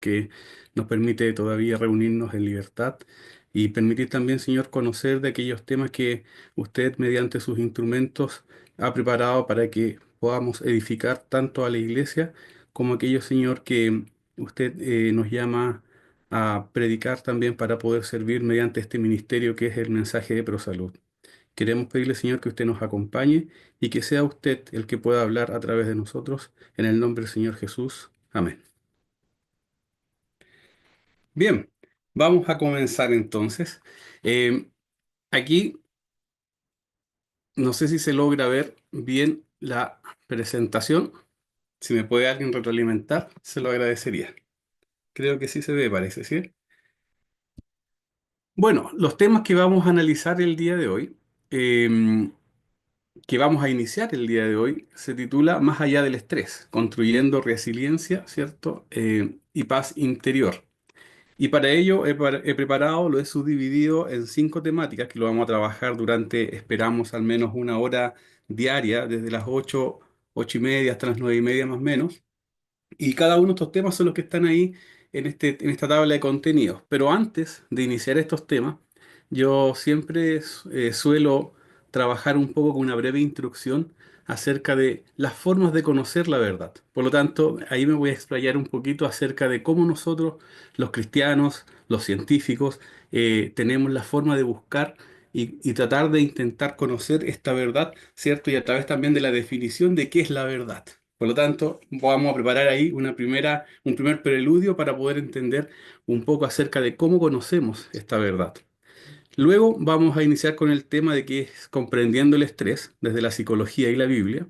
que nos permite todavía reunirnos en libertad y permitir también, Señor, conocer de aquellos temas que usted, mediante sus instrumentos, ha preparado para que podamos edificar tanto a la iglesia como aquellos, Señor, que usted nos llama a predicar también para poder servir mediante este ministerio que es el mensaje de ProSalud. Queremos pedirle, Señor, que usted nos acompañe y que sea usted el que pueda hablar a través de nosotros. En el nombre del Señor Jesús. Amén. Bien, vamos a comenzar entonces. Eh, Aquí no sé si se logra ver bien la presentación. Si me puede alguien retroalimentar, se lo agradecería. Creo que sí se ve, parece, ¿sí? Bueno, los temas que vamos a analizar el día de hoy, eh, que vamos a iniciar el día de hoy, se titula Más allá del estrés, construyendo resiliencia, ¿cierto? Y paz interior. Y para ello he preparado, lo he subdividido en 5 temáticas que lo vamos a trabajar durante, esperamos, al menos una hora diaria, desde las 8, 8:30 hasta las 9:30 más o menos. Y cada uno de estos temas son los que están ahí en esta tabla de contenidos. Pero antes de iniciar estos temas, yo siempre suelo trabajar un poco con una breve introducción acerca de las formas de conocer la verdad. Por lo tanto, ahí me voy a explayar un poquito acerca de cómo nosotros, los cristianos, los científicos, tenemos la forma de buscar y tratar de intentar conocer esta verdad, ¿cierto? Y a través también de la definición de qué es la verdad. Por lo tanto, vamos a preparar ahí un primer preludio para poder entender un poco acerca de cómo conocemos esta verdad. Luego vamos a iniciar con el tema de qué es comprendiendo el estrés desde la psicología y la Biblia,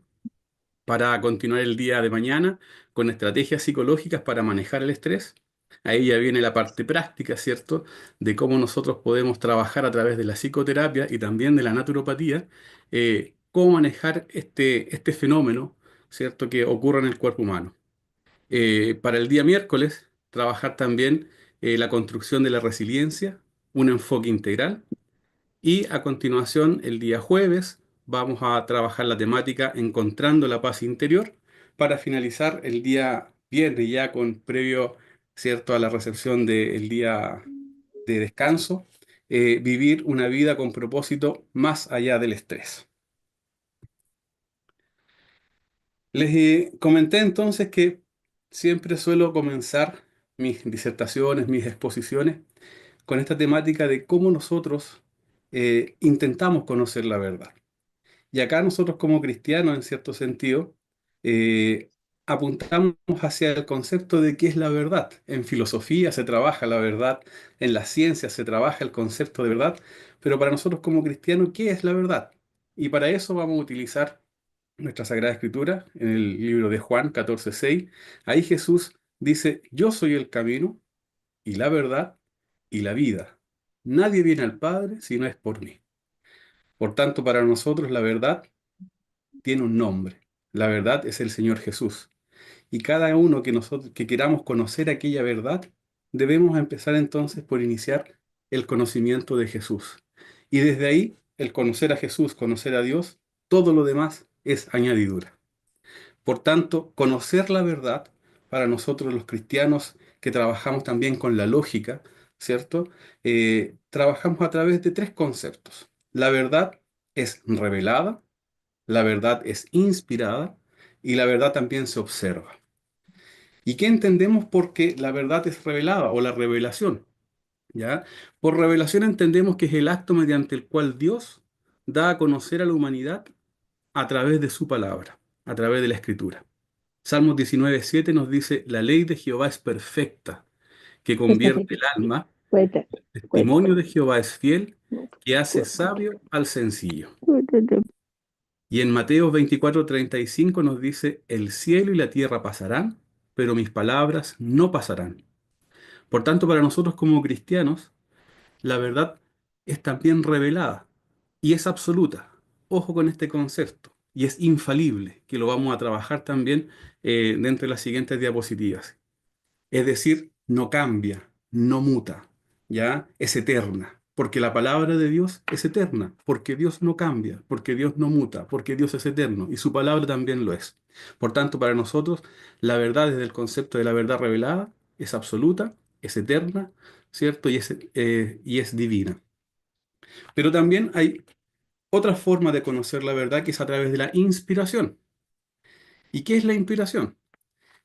para continuar el día de mañana con estrategias psicológicas para manejar el estrés. Ahí ya viene la parte práctica, ¿cierto? De cómo nosotros podemos trabajar a través de la psicoterapia y también de la naturopatía, cómo manejar este fenómeno, ¿cierto? Que ocurre en el cuerpo humano. Para el día miércoles, trabajar también la construcción de la resiliencia, un enfoque integral. Y a continuación, el día jueves, vamos a trabajar la temática Encontrando la paz interior para finalizar el día viernes ya con previo, ¿cierto?, a la recepción del día de descanso, vivir una vida con propósito más allá del estrés. Les comenté entonces que siempre suelo comenzar mis disertaciones, mis exposiciones, con esta temática de cómo nosotros intentamos conocer la verdad. Y acá nosotros como cristianos, en cierto sentido, eh, apuntamos hacia el concepto de qué es la verdad. En filosofía se trabaja la verdad, en la ciencia se trabaja el concepto de verdad, pero para nosotros como cristianos, ¿qué es la verdad? Y para eso vamos a utilizar nuestra Sagrada Escritura en el libro de Juan 14:6. Ahí Jesús dice, yo soy el camino y la verdad y la vida. Nadie viene al Padre si no es por mí. Por tanto, para nosotros la verdad tiene un nombre. La verdad es el Señor Jesús. Y cada uno que nosotros que queramos conocer aquella verdad, debemos empezar entonces por iniciar el conocimiento de Jesús. Y desde ahí, el conocer a Jesús, conocer a Dios, todo lo demás es añadidura. Por tanto, conocer la verdad para nosotros los cristianos que trabajamos también con la lógica, ¿cierto? Trabajamos a través de 3 conceptos. La verdad es revelada, la verdad es inspirada y la verdad también se observa. ¿Y qué entendemos por qué la verdad es revelada o la revelación? ¿Ya? Por revelación entendemos que es el acto mediante el cual Dios da a conocer a la humanidad a través de su palabra, a través de la escritura. Salmos 19:7 nos dice, la ley de Jehová es perfecta, que convierte el alma. Cuéntame, El testimonio cuéntame. de Jehová es fiel, que hace sabio al sencillo. Y en Mateo 24:35 nos dice, el cielo y la tierra pasarán, pero mis palabras no pasarán. Por tanto, para nosotros como cristianos, la verdad es también revelada y es absoluta. Ojo con este concepto. Y es infalible, que lo vamos a trabajar también dentro de las siguientes diapositivas. Es decir, no cambia, no muta, ¿ya? Es eterna, porque la palabra de Dios es eterna, porque Dios no cambia, porque Dios no muta, porque Dios es eterno y su palabra también lo es. Por tanto, para nosotros, la verdad desde el concepto de la verdad revelada es absoluta, es eterna, ¿cierto? Y es divina. Pero también hay otra forma de conocer la verdad que es a través de la inspiración. ¿Y qué es la inspiración?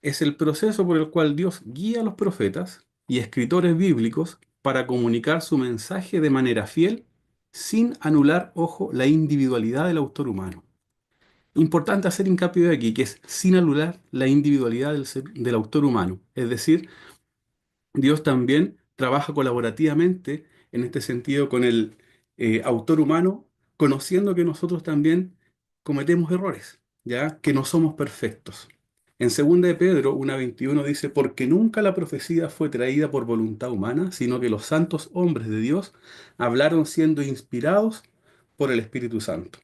Es el proceso por el cual Dios guía a los profetas y escritores bíblicos para comunicar su mensaje de manera fiel, sin anular, ojo, la individualidad del autor humano. Importante hacer hincapié de aquí, que es sin anular la individualidad del autor humano. Es decir, Dios también trabaja colaborativamente en este sentido con el autor humano, conociendo que nosotros también cometemos errores, ¿ya? Que no somos perfectos. En 2 de Pedro 1:21 dice, porque nunca la profecía fue traída por voluntad humana, sino que los santos hombres de Dios hablaron siendo inspirados por el Espíritu Santo.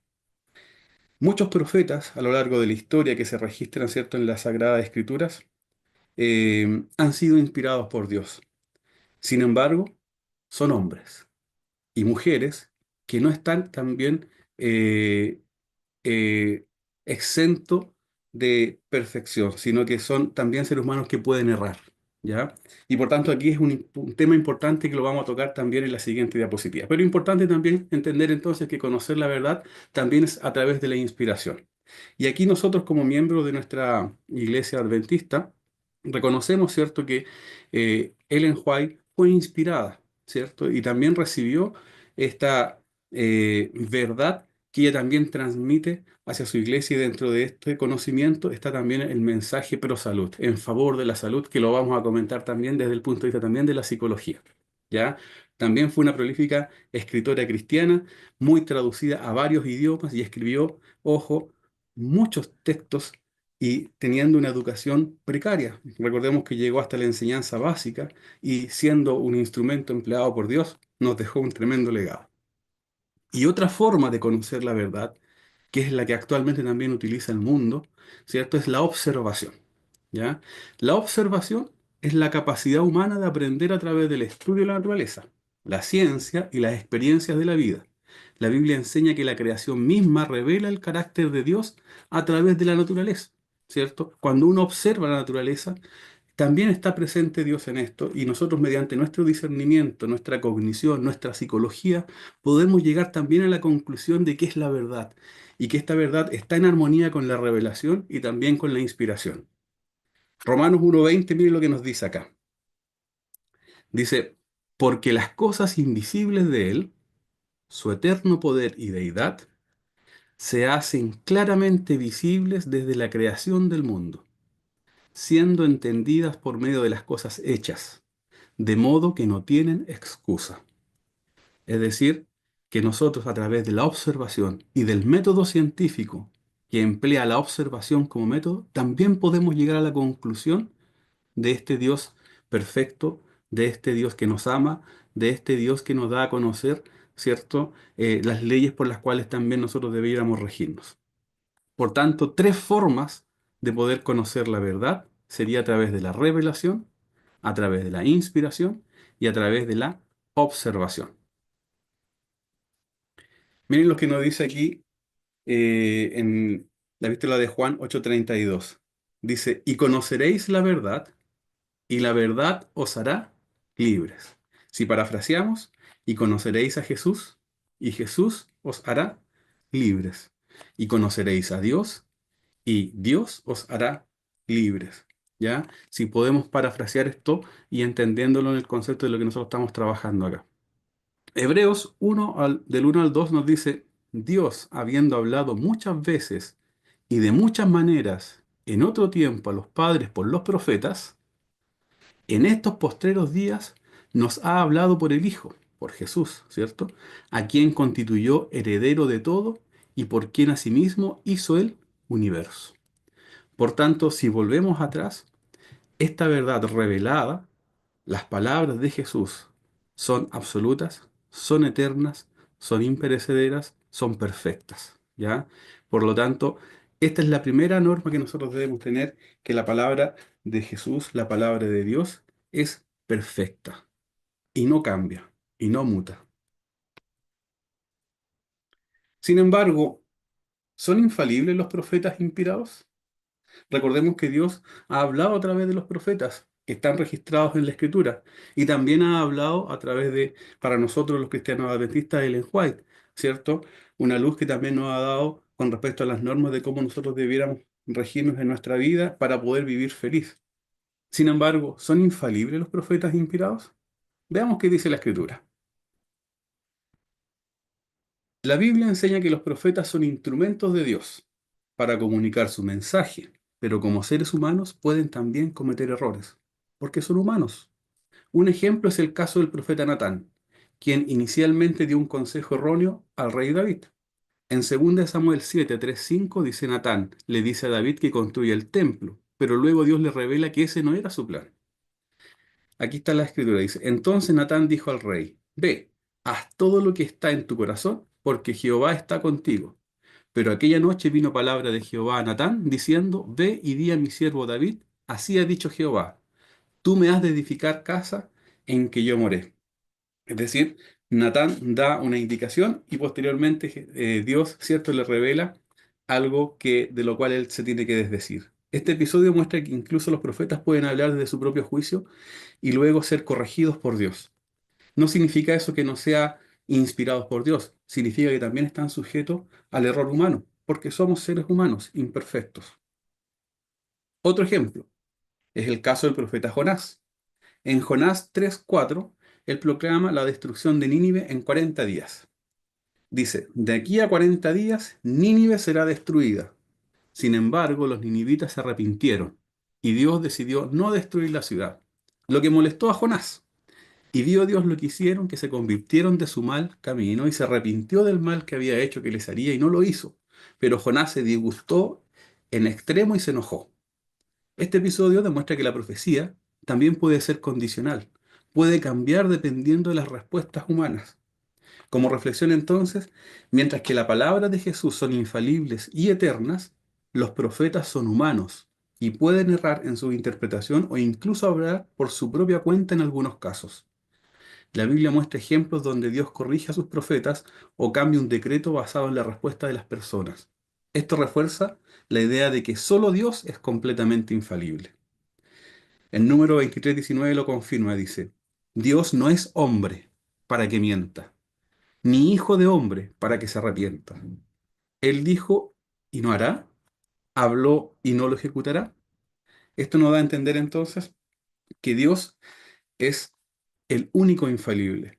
Muchos profetas a lo largo de la historia que se registran, ¿cierto?, en las Sagradas Escrituras, han sido inspirados por Dios. Sin embargo, son hombres y mujeres que no están también eh, eh, exentos de perfección, sino que son también seres humanos que pueden errar, ¿ya? Y por tanto aquí es un tema importante que lo vamos a tocar también en la siguiente diapositiva. Pero importante también entender entonces que conocer la verdad también es a través de la inspiración. Y aquí nosotros como miembros de nuestra iglesia adventista reconocemos, ¿cierto?, que Ellen White fue inspirada, ¿cierto? Y también recibió esta verdad que ella también transmite hacia su iglesia y dentro de este conocimiento está también el mensaje pro salud, en favor de la salud, que lo vamos a comentar también desde el punto de vista también de la psicología, ¿ya? También fue una prolífica escritora cristiana, muy traducida a varios idiomas y escribió, ojo, muchos textos y teniendo una educación precaria. Recordemos que llegó hasta la enseñanza básica y siendo un instrumento empleado por Dios, nos dejó un tremendo legado. Y otra forma de conocer la verdad, que es la que actualmente también utiliza el mundo, ¿cierto? Es la observación, ¿ya? La observación es la capacidad humana de aprender a través del estudio de la naturaleza, la ciencia y las experiencias de la vida. La Biblia enseña que la creación misma revela el carácter de Dios a través de la naturaleza, ¿cierto? Cuando uno observa la naturaleza, también está presente Dios en esto y nosotros mediante nuestro discernimiento, nuestra cognición, nuestra psicología, podemos llegar también a la conclusión de qué es la verdad y que esta verdad está en armonía con la revelación y también con la inspiración. Romanos 1:20, mire lo que nos dice acá. Dice, porque las cosas invisibles de Él, su eterno poder y deidad, se hacen claramente visibles desde la creación del mundo, siendo entendidas por medio de las cosas hechas, de modo que no tienen excusa. Es decir, que nosotros a través de la observación y del método científico que emplea la observación como método, también podemos llegar a la conclusión de este Dios perfecto, de este Dios que nos ama, de este Dios que nos da a conocer, ¿cierto? Las leyes por las cuales también nosotros debiéramos regirnos. Por tanto, tres formas de poder conocer la verdad sería a través de la revelación, a través de la inspiración y a través de la observación. Miren lo que nos dice aquí en la epístola de Juan 8:32. Dice, y conoceréis la verdad, y la verdad os hará libres. Si parafraseamos, y conoceréis a Jesús, y Jesús os hará libres. Y conoceréis a Dios, y Dios os hará libres. ¿Ya? Si podemos parafrasear esto y entendiéndolo en el concepto de lo que nosotros estamos trabajando acá. Hebreos 1 del 1 al 2 nos dice, Dios, habiendo hablado muchas veces y de muchas maneras en otro tiempo a los padres por los profetas, en estos postreros días nos ha hablado por el Hijo, por Jesús, ¿cierto? A quien constituyó heredero de todo y por quien asimismo hizo el universo. Por tanto, si volvemos atrás, esta verdad revelada, las palabras de Jesús son absolutas, son eternas, son imperecederas, son perfectas, ¿ya? Por lo tanto, esta es la primera norma que nosotros debemos tener, que la palabra de Jesús, la palabra de Dios, es perfecta y no cambia y no muta. Sin embargo, ¿son infalibles los profetas inspirados? Recordemos que Dios ha hablado a través de los profetas que están registrados en la Escritura. Y también ha hablado a través de, para nosotros los cristianos adventistas, Ellen White, ¿cierto? Una luz que también nos ha dado con respecto a las normas de cómo nosotros debiéramos regirnos en nuestra vida para poder vivir feliz. Sin embargo, ¿son infalibles los profetas inspirados? Veamos qué dice la Escritura. La Biblia enseña que los profetas son instrumentos de Dios para comunicar su mensaje, pero como seres humanos pueden también cometer errores, porque son humanos. Un ejemplo es el caso del profeta Natán, quien inicialmente dio un consejo erróneo al rey David. En 2 Samuel 7, 3, 5 dice Natán, le dice a David que construya el templo, pero luego Dios le revela que ese no era su plan. Aquí está la escritura, dice, entonces Natán dijo al rey, ve, haz todo lo que está en tu corazón, porque Jehová está contigo. Pero aquella noche vino palabra de Jehová a Natán, diciendo, ve y di a mi siervo David, así ha dicho Jehová, tú me has de edificar casa en que yo moré. Es decir, Natán da una indicación y posteriormente Dios, cierto, le revela algo que, de lo cual él se tiene que desdecir. Este episodio muestra que incluso los profetas pueden hablar desde su propio juicio y luego ser corregidos por Dios. No significa eso que no sea inspirados por Dios, significa que también están sujetos al error humano, porque somos seres humanos imperfectos. Otro ejemplo es el caso del profeta Jonás. En Jonás 3:4, él proclama la destrucción de Nínive en 40 días. Dice, de aquí a 40 días Nínive será destruida. Sin embargo, los ninivitas se arrepintieron y Dios decidió no destruir la ciudad, lo que molestó a Jonás. Y vio Dios lo que hicieron, que se convirtieron de su mal camino y se arrepintió del mal que había hecho que les haría y no lo hizo. Pero Jonás se disgustó en extremo y se enojó. Este episodio demuestra que la profecía también puede ser condicional, puede cambiar dependiendo de las respuestas humanas. Como reflexión entonces, mientras que la palabra de Jesús son infalibles y eternas, los profetas son humanos y pueden errar en su interpretación o incluso hablar por su propia cuenta en algunos casos. La Biblia muestra ejemplos donde Dios corrige a sus profetas o cambia un decreto basado en la respuesta de las personas. Esto refuerza la idea de que solo Dios es completamente infalible. El número 23:19 lo confirma, dice, Dios no es hombre para que mienta, ni hijo de hombre para que se arrepienta. Él dijo y no hará, habló y no lo ejecutará. Esto nos da a entender entonces que Dios es el único infalible.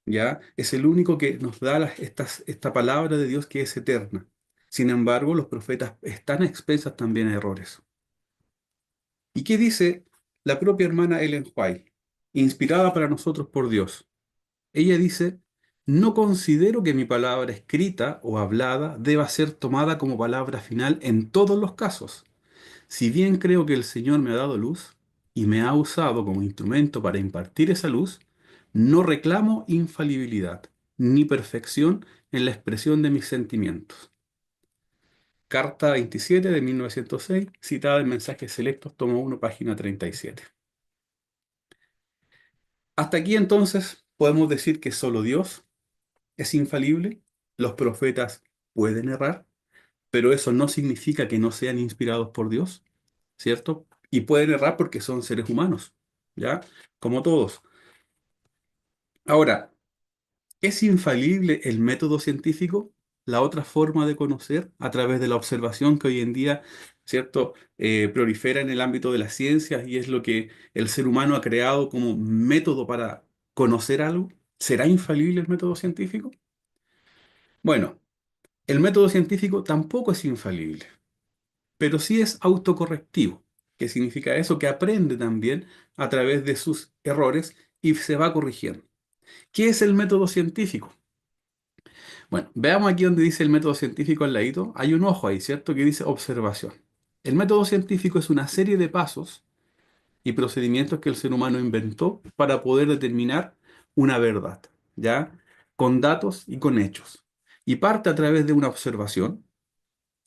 ¿Ya? Es el único que nos da esta palabra de Dios que es eterna. Sin embargo, los profetas están expensas también a errores. ¿Y qué dice la propia hermana Ellen White, inspirada para nosotros por Dios? Ella dice, no considero que mi palabra escrita o hablada deba ser tomada como palabra final en todos los casos. Si bien creo que el Señor me ha dado luz y me ha usado como instrumento para impartir esa luz, no reclamo infalibilidad ni perfección en la expresión de mis sentimientos. Carta 27 de 1906, citada en Mensajes Selectos, tomo 1, página 37. Hasta aquí entonces podemos decir que solo Dios es infalible, los profetas pueden errar, pero eso no significa que no sean inspirados por Dios, ¿cierto? Y pueden errar porque son seres humanos, ¿ya? Como todos. Ahora, ¿es infalible el método científico? La otra forma de conocer a través de la observación que hoy en día, ¿cierto? Prolifera en el ámbito de las ciencias y es lo que el ser humano ha creado como método para conocer algo. ¿Será infalible el método científico? Bueno, el método científico tampoco es infalible, pero sí es autocorrectivo. ¿Qué significa eso? Que aprende también a través de sus errores y se va corrigiendo. ¿Qué es el método científico? Bueno, veamos aquí donde dice el método científico al ladito. Hay un ojo ahí, ¿cierto? Que dice observación. El método científico es una serie de pasos y procedimientos que el ser humano inventó para poder determinar una verdad, ¿ya? Con datos y con hechos. Y parte a través de una observación,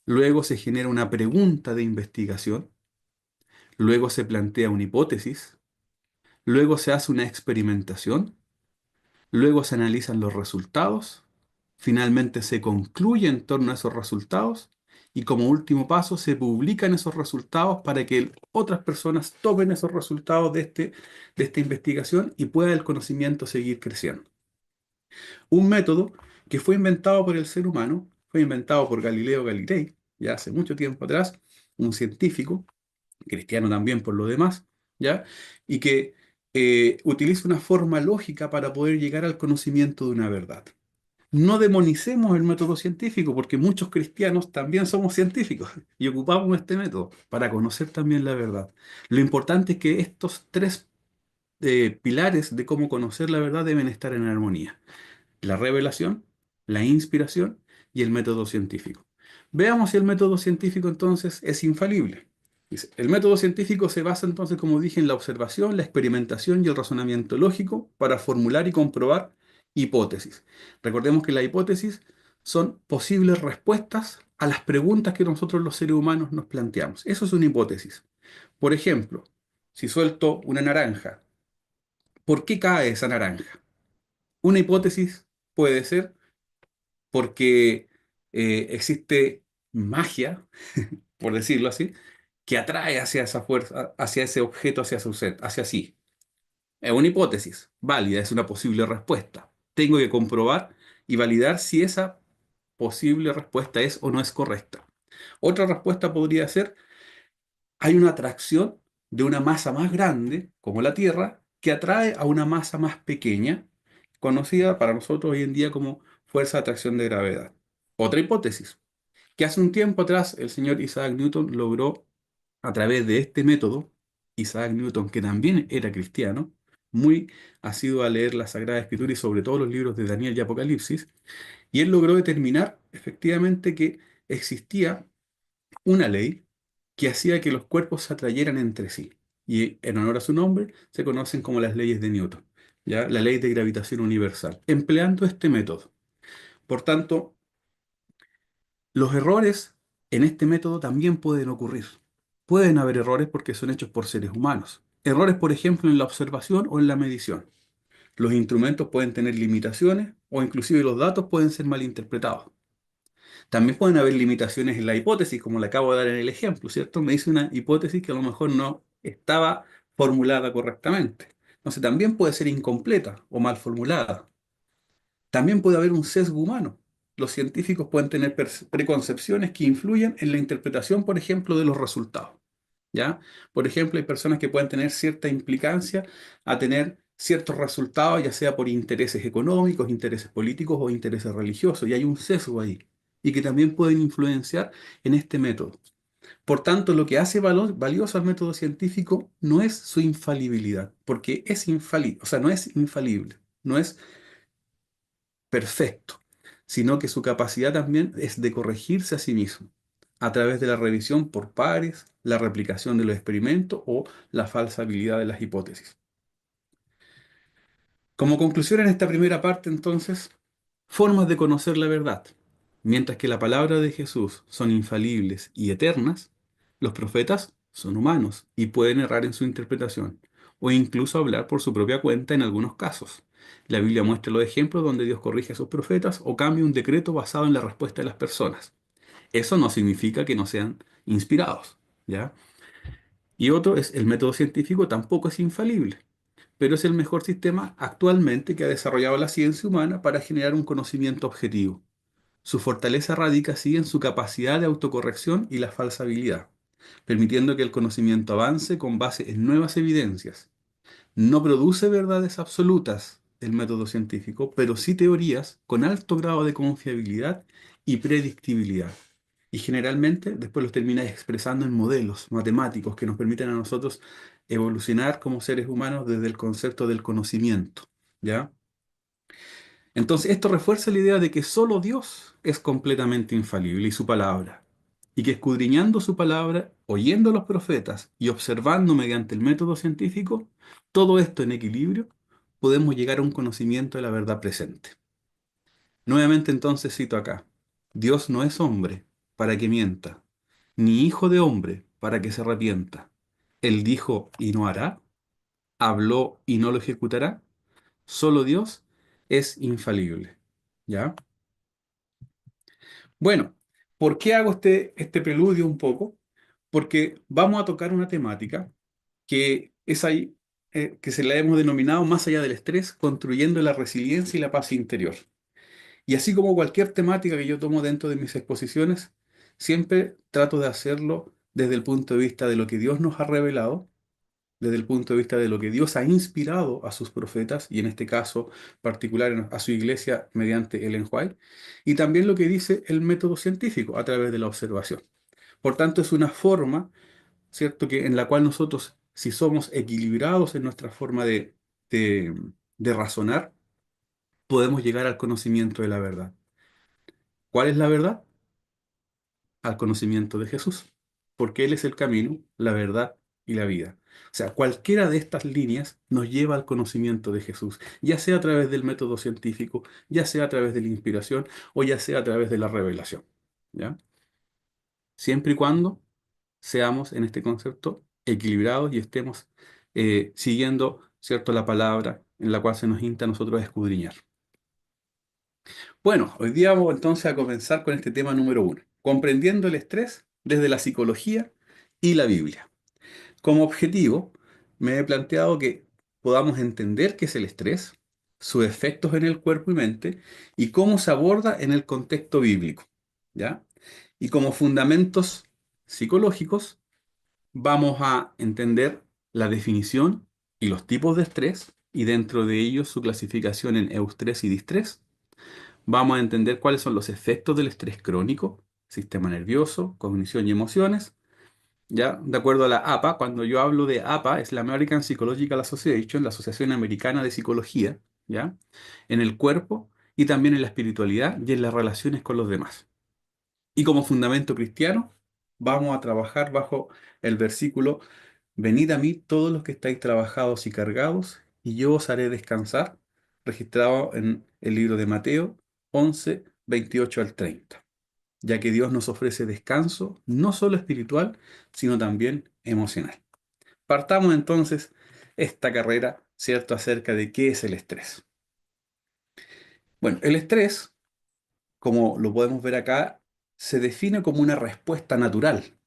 luego se genera una pregunta de investigación, luego se plantea una hipótesis, luego se hace una experimentación, luego se analizan los resultados, finalmente se concluye en torno a esos resultados y como último paso se publican esos resultados para que otras personas tomen esos resultados de esta investigación y pueda el conocimiento seguir creciendo. Un método que fue inventado por el ser humano, fue inventado por Galileo Galilei, ya hace mucho tiempo atrás, un científico, cristiano también por lo demás, ¿ya? Y que utiliza una forma lógica para poder llegar al conocimiento de una verdad. No demonicemos el método científico, porque muchos cristianos también somos científicos y ocupamos este método para conocer también la verdad. Lo importante es que estos tres pilares de cómo conocer la verdad deben estar en armonía: la revelación, la inspiración y el método científico. Veamos si el método científico entonces es infalible. Dice, el método científico se basa entonces, como dije, en la observación, la experimentación y el razonamiento lógico para formular y comprobar hipótesis. Recordemos que las hipótesis son posibles respuestas a las preguntas que nosotros los seres humanos nos planteamos. Eso es una hipótesis. Por ejemplo, si suelto una naranja, ¿por qué cae esa naranja? Una hipótesis puede ser porque existe magia, por decirlo así, que atrae hacia esa fuerza, hacia ese objeto, hacia su ser, hacia sí. Es una hipótesis válida, es una posible respuesta. Tengo que comprobar y validar si esa posible respuesta es o no es correcta. Otra respuesta podría ser: hay una atracción de una masa más grande, como la Tierra, que atrae a una masa más pequeña, conocida para nosotros hoy en día como fuerza de atracción de gravedad. Otra hipótesis, que hace un tiempo atrás el señor Isaac Newton logró, a través de este método. Isaac Newton, que también era cristiano, muy asiduo a leer la Sagrada Escritura y sobre todo los libros de Daniel y Apocalipsis, y él logró determinar efectivamente que existía una ley que hacía que los cuerpos se atrayeran entre sí. Y en honor a su nombre se conocen como las leyes de Newton, ¿ya? La ley de gravitación universal, empleando este método. Por tanto, los errores en este método también pueden ocurrir. Pueden haber errores porque son hechos por seres humanos. Errores, por ejemplo, en la observación o en la medición. Los instrumentos pueden tener limitaciones o inclusive los datos pueden ser malinterpretados. También pueden haber limitaciones en la hipótesis, como le acabo de dar en el ejemplo, ¿cierto? Me hice una hipótesis que a lo mejor no estaba formulada correctamente. Entonces también puede ser incompleta o mal formulada. También puede haber un sesgo humano. Los científicos pueden tener preconcepciones que influyen en la interpretación, por ejemplo, de los resultados. ¿Ya? Por ejemplo, hay personas que pueden tener cierta implicancia a tener ciertos resultados, ya sea por intereses económicos, intereses políticos o intereses religiosos, y hay un sesgo ahí, y que también pueden influenciar en este método. Por tanto, lo que hace valioso al método científico no es su infalibilidad, porque es infalible, o sea, no es infalible, no es perfecto, sino que su capacidad también es de corregirse a sí mismo a través de la revisión por pares, la replicación de los experimentos o la falsabilidad de las hipótesis. Como conclusión en esta primera parte, entonces, formas de conocer la verdad. Mientras que la palabra de Jesús son infalibles y eternas, los profetas son humanos y pueden errar en su interpretación, o incluso hablar por su propia cuenta en algunos casos. La Biblia muestra los ejemplos donde Dios corrige a sus profetas o cambia un decreto basado en la respuesta de las personas. Eso no significa que no sean inspirados, ¿ya? Y otro es: el método científico tampoco es infalible, pero es el mejor sistema actualmente que ha desarrollado la ciencia humana para generar un conocimiento objetivo. Su fortaleza radica así en su capacidad de autocorrección y la falsabilidad, permitiendo que el conocimiento avance con base en nuevas evidencias. No produce verdades absolutas el método científico, pero sí teorías con alto grado de confiabilidad y predictibilidad. Y generalmente después los termina expresando en modelos matemáticos que nos permiten a nosotros evolucionar como seres humanos desde el concepto del conocimiento, ¿ya? Entonces, esto refuerza la idea de que solo Dios es completamente infalible y su palabra, y que escudriñando su palabra, oyendo a los profetas y observando mediante el método científico, todo esto en equilibrio, podemos llegar a un conocimiento de la verdad presente. Nuevamente entonces cito acá: Dios no es hombre para que mienta, ni hijo de hombre para que se arrepienta. Él dijo y no hará, habló y no lo ejecutará. Solo Dios es infalible. ¿Ya? Bueno, ¿Por qué hago este preludio un poco? Porque vamos a tocar una temática que es ahí, que se la hemos denominado más allá del estrés, construyendo la resiliencia y la paz interior. Y así como cualquier temática que yo tomo dentro de mis exposiciones, siempre trato de hacerlo desde el punto de vista de lo que Dios nos ha revelado, desde el punto de vista de lo que Dios ha inspirado a sus profetas, y en este caso particular a su iglesia mediante Ellen White, y también lo que dice el método científico a través de la observación. Por tanto, es una forma, ¿cierto?, que en la cual nosotros, si somos equilibrados en nuestra forma de, de razonar, podemos llegar al conocimiento de la verdad. ¿Cuál es la verdad? Al conocimiento de Jesús, porque Él es el camino, la verdad y la vida. O sea, cualquiera de estas líneas nos lleva al conocimiento de Jesús, ya sea a través del método científico, ya sea a través de la inspiración o ya sea a través de la revelación. ¿Ya? Siempre y cuando seamos en este concepto equilibrados y estemos siguiendo, ¿cierto?, la palabra en la cual se nos insta a nosotros a escudriñar. Bueno, hoy día vamos entonces a comenzar con este tema número uno, comprendiendo el estrés desde la psicología y la Biblia. Como objetivo, me he planteado que podamos entender qué es el estrés, sus efectos en el cuerpo y mente y cómo se aborda en el contexto bíblico, ¿ya? Y como fundamentos psicológicos, vamos a entender la definición y los tipos de estrés y dentro de ellos su clasificación en eustrés y distrés. Vamos a entender cuáles son los efectos del estrés crónico, sistema nervioso, cognición y emociones. Ya, de acuerdo a la APA, cuando yo hablo de APA, es la American Psychological Association, la Asociación Americana de Psicología, ¿ya? En el cuerpo y también en la espiritualidad y en las relaciones con los demás. Y como fundamento cristiano, vamos a trabajar bajo el versículo: Venid a mí todos los que estáis trabajados y cargados, y yo os haré descansar, registrado en el libro de Mateo 11, 28 al 30, ya que Dios nos ofrece descanso, no solo espiritual, sino también emocional. Partamos entonces esta carrera, ¿cierto?, acerca de qué es el estrés. Bueno, el estrés, como lo podemos ver acá, se define como una respuesta natural.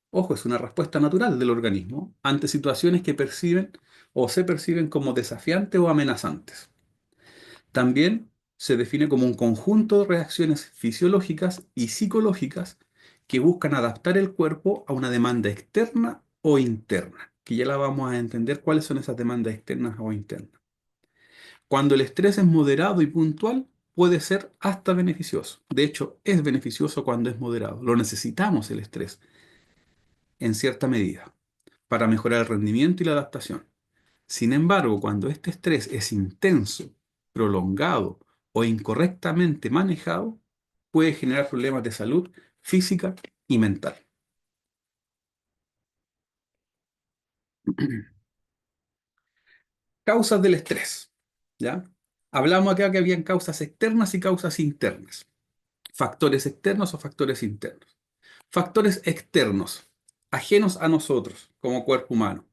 Ojo, es una respuesta natural del organismo ante situaciones que perciben o se perciben como desafiantes o amenazantes. También se define como un conjunto de reacciones fisiológicas y psicológicas que buscan adaptar el cuerpo a una demanda externa o interna, que ya la vamos a entender cuáles son esas demandas externas o internas. Cuando el estrés es moderado y puntual, puede ser hasta beneficioso. De hecho, es beneficioso cuando es moderado. Lo necesitamos el estrés en cierta medida para mejorar el rendimiento y la adaptación. Sin embargo, cuando este estrés es intenso, prolongado o incorrectamente manejado, puede generar problemas de salud física y mental. Causas del estrés, ¿ya? Hablamos acá que habían causas externas y causas internas. Factores externos o factores internos. Factores externos, ajenos a nosotros como cuerpo humano.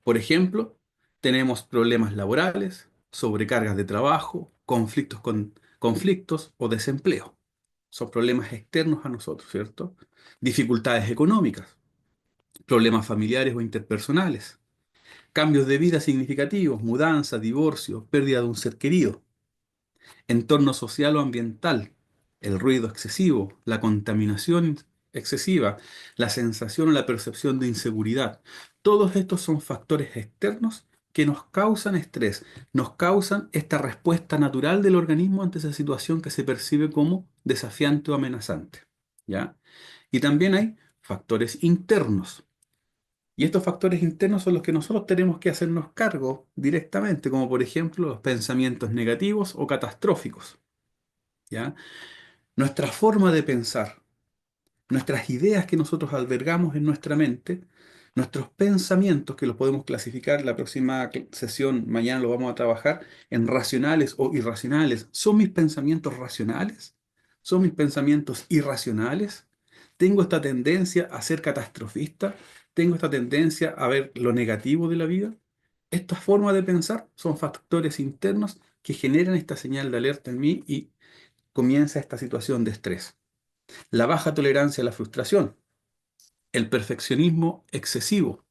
Por ejemplo, tenemos problemas laborales, sobrecargas de trabajo, conflictos o desempleo. Son problemas externos a nosotros, ¿cierto? Dificultades económicas, problemas familiares o interpersonales, cambios de vida significativos, mudanza, divorcio, pérdida de un ser querido, entorno social o ambiental, el ruido excesivo, la contaminación excesiva, la sensación o la percepción de inseguridad. Todos estos son factores externos que nos causan estrés, nos causan esta respuesta natural del organismo ante esa situación que se percibe como desafiante o amenazante. ¿Ya? Y también hay factores internos. Y estos factores internos son los que nosotros tenemos que hacernos cargo directamente, como por ejemplo los pensamientos negativos o catastróficos. ¿Ya? Nuestra forma de pensar, nuestras ideas que nosotros albergamos en nuestra mente, nuestros pensamientos que los podemos clasificar, la próxima sesión, mañana lo vamos a trabajar, en racionales o irracionales. ¿Son mis pensamientos racionales? ¿Son mis pensamientos irracionales? ¿Tengo esta tendencia a ser catastrofista? ¿Tengo esta tendencia a ver lo negativo de la vida? Estas formas de pensar son factores internos que generan esta señal de alerta en mí y comienza esta situación de estrés. la baja tolerancia a la frustración, el perfeccionismo excesivo,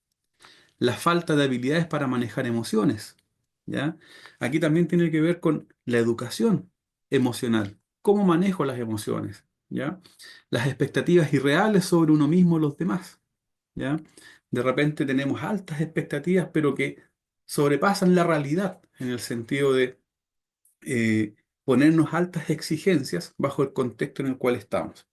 la falta de habilidades para manejar emociones, ¿ya? Aquí también tiene que ver con la educación emocional, cómo manejo las emociones, ¿ya? Las expectativas irreales sobre uno mismo y los demás, ¿ya? De repente tenemos altas expectativas, pero que sobrepasan la realidad en el sentido de eh, ponernos altas exigencias bajo el contexto en el cual estamos.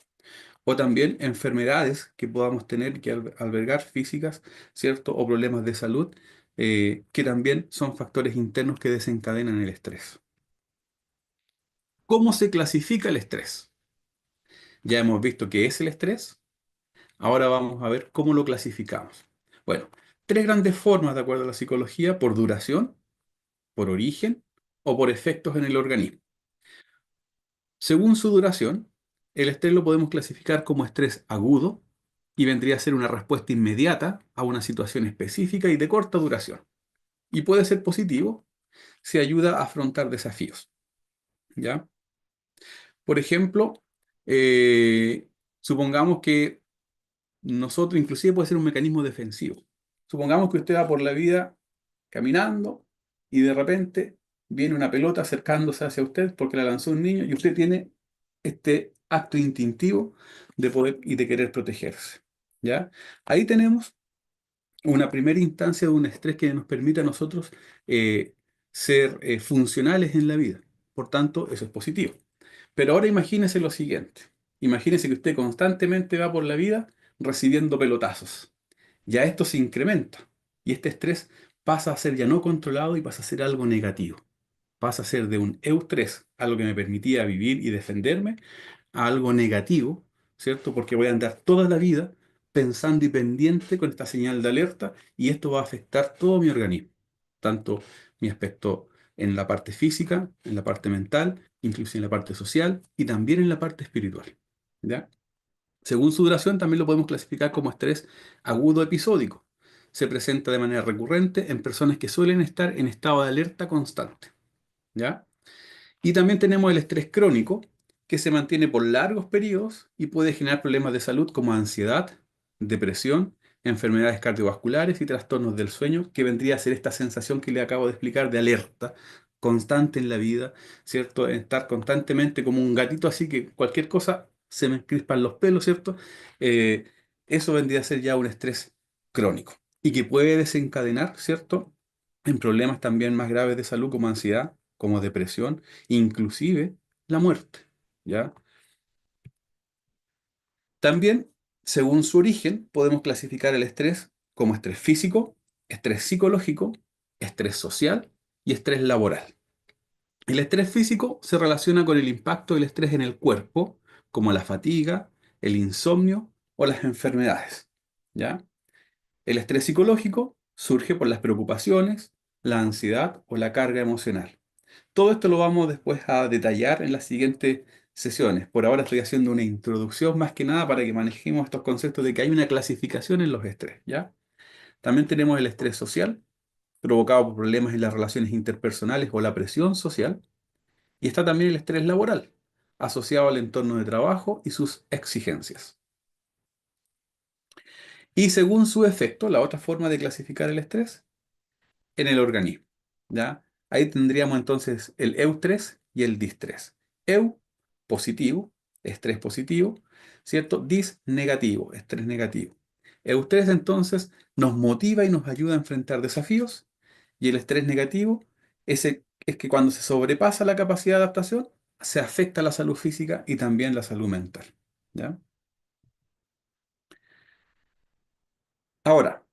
O también enfermedades que podamos tener que albergar físicas, ¿cierto? O problemas de salud, que también son factores internos que desencadenan el estrés. ¿Cómo se clasifica el estrés? Ya hemos visto qué es el estrés, ahora vamos a ver cómo lo clasificamos. Bueno, tres grandes formas de acuerdo a la psicología: por duración, por origen o por efectos en el organismo. Según su duración, el estrés lo podemos clasificar como estrés agudo y vendría a ser una respuesta inmediata a una situación específica y de corta duración. Y puede ser positivo si ayuda a afrontar desafíos, ¿ya? Por ejemplo, eh, supongamos que nosotros, inclusive puede ser un mecanismo defensivo. Supongamos que usted va por la vida caminando y de repente viene una pelota acercándose hacia usted porque la lanzó un niño y usted tiene este acto instintivo de poder y de querer protegerse, ¿ya? Ahí tenemos una primera instancia de un estrés que nos permite a nosotros eh, ser funcionales en la vida. Por tanto, eso es positivo. Pero ahora imagínese lo siguiente. Imagínese que usted constantemente va por la vida recibiendo pelotazos. Ya esto se incrementa y este estrés pasa a ser ya no controlado y pasa a ser algo negativo. Pasa a ser de un eustrés, algo que me permitía vivir y defenderme, a algo negativo, ¿cierto? Porque voy a andar toda la vida pensando y pendiente con esta señal de alerta y esto va a afectar todo mi organismo, tanto mi aspecto en la parte física, en la parte mental, incluso en la parte social y también en la parte espiritual, ¿ya? Según su duración, también lo podemos clasificar como estrés agudo episódico. Se presenta de manera recurrente en personas que suelen estar en estado de alerta constante, ¿ya? Y también tenemos el estrés crónico, que se mantiene por largos periodos y puede generar problemas de salud como ansiedad, depresión, enfermedades cardiovasculares y trastornos del sueño, que vendría a ser esta sensación que le acabo de explicar de alerta constante en la vida, ¿cierto? Estar constantemente como un gatito así que cualquier cosa se me crispan los pelos, ¿cierto? Eh, Eso vendría a ser ya un estrés crónico y que puede desencadenar, ¿cierto? En problemas también más graves de salud como ansiedad, como depresión, inclusive la muerte, ¿ya? También, según su origen, podemos clasificar el estrés como estrés físico, estrés psicológico, estrés social y estrés laboral. El estrés físico se relaciona con el impacto del estrés en el cuerpo, como la fatiga, el insomnio o las enfermedades, ¿ya? El estrés psicológico surge por las preocupaciones, la ansiedad o la carga emocional. Todo esto lo vamos después a detallar en las siguientes sesiones. Por ahora estoy haciendo una introducción más que nada para que manejemos estos conceptos de que hay una clasificación en los estrés, ¿ya? También tenemos el estrés social, provocado por problemas en las relaciones interpersonales o la presión social. Y está también el estrés laboral, asociado al entorno de trabajo y sus exigencias. Y según su efecto, la otra forma de clasificar el estrés en el organismo, ¿ya? Ahí tendríamos entonces el eustrés y el distrés. Eu, positivo, estrés positivo, ¿cierto? Dis, negativo, estrés negativo. Eustrés entonces nos motiva y nos ayuda a enfrentar desafíos y el estrés negativo es que cuando se sobrepasa la capacidad de adaptación, se afecta la salud física y también la salud mental, ¿ya? Ahora,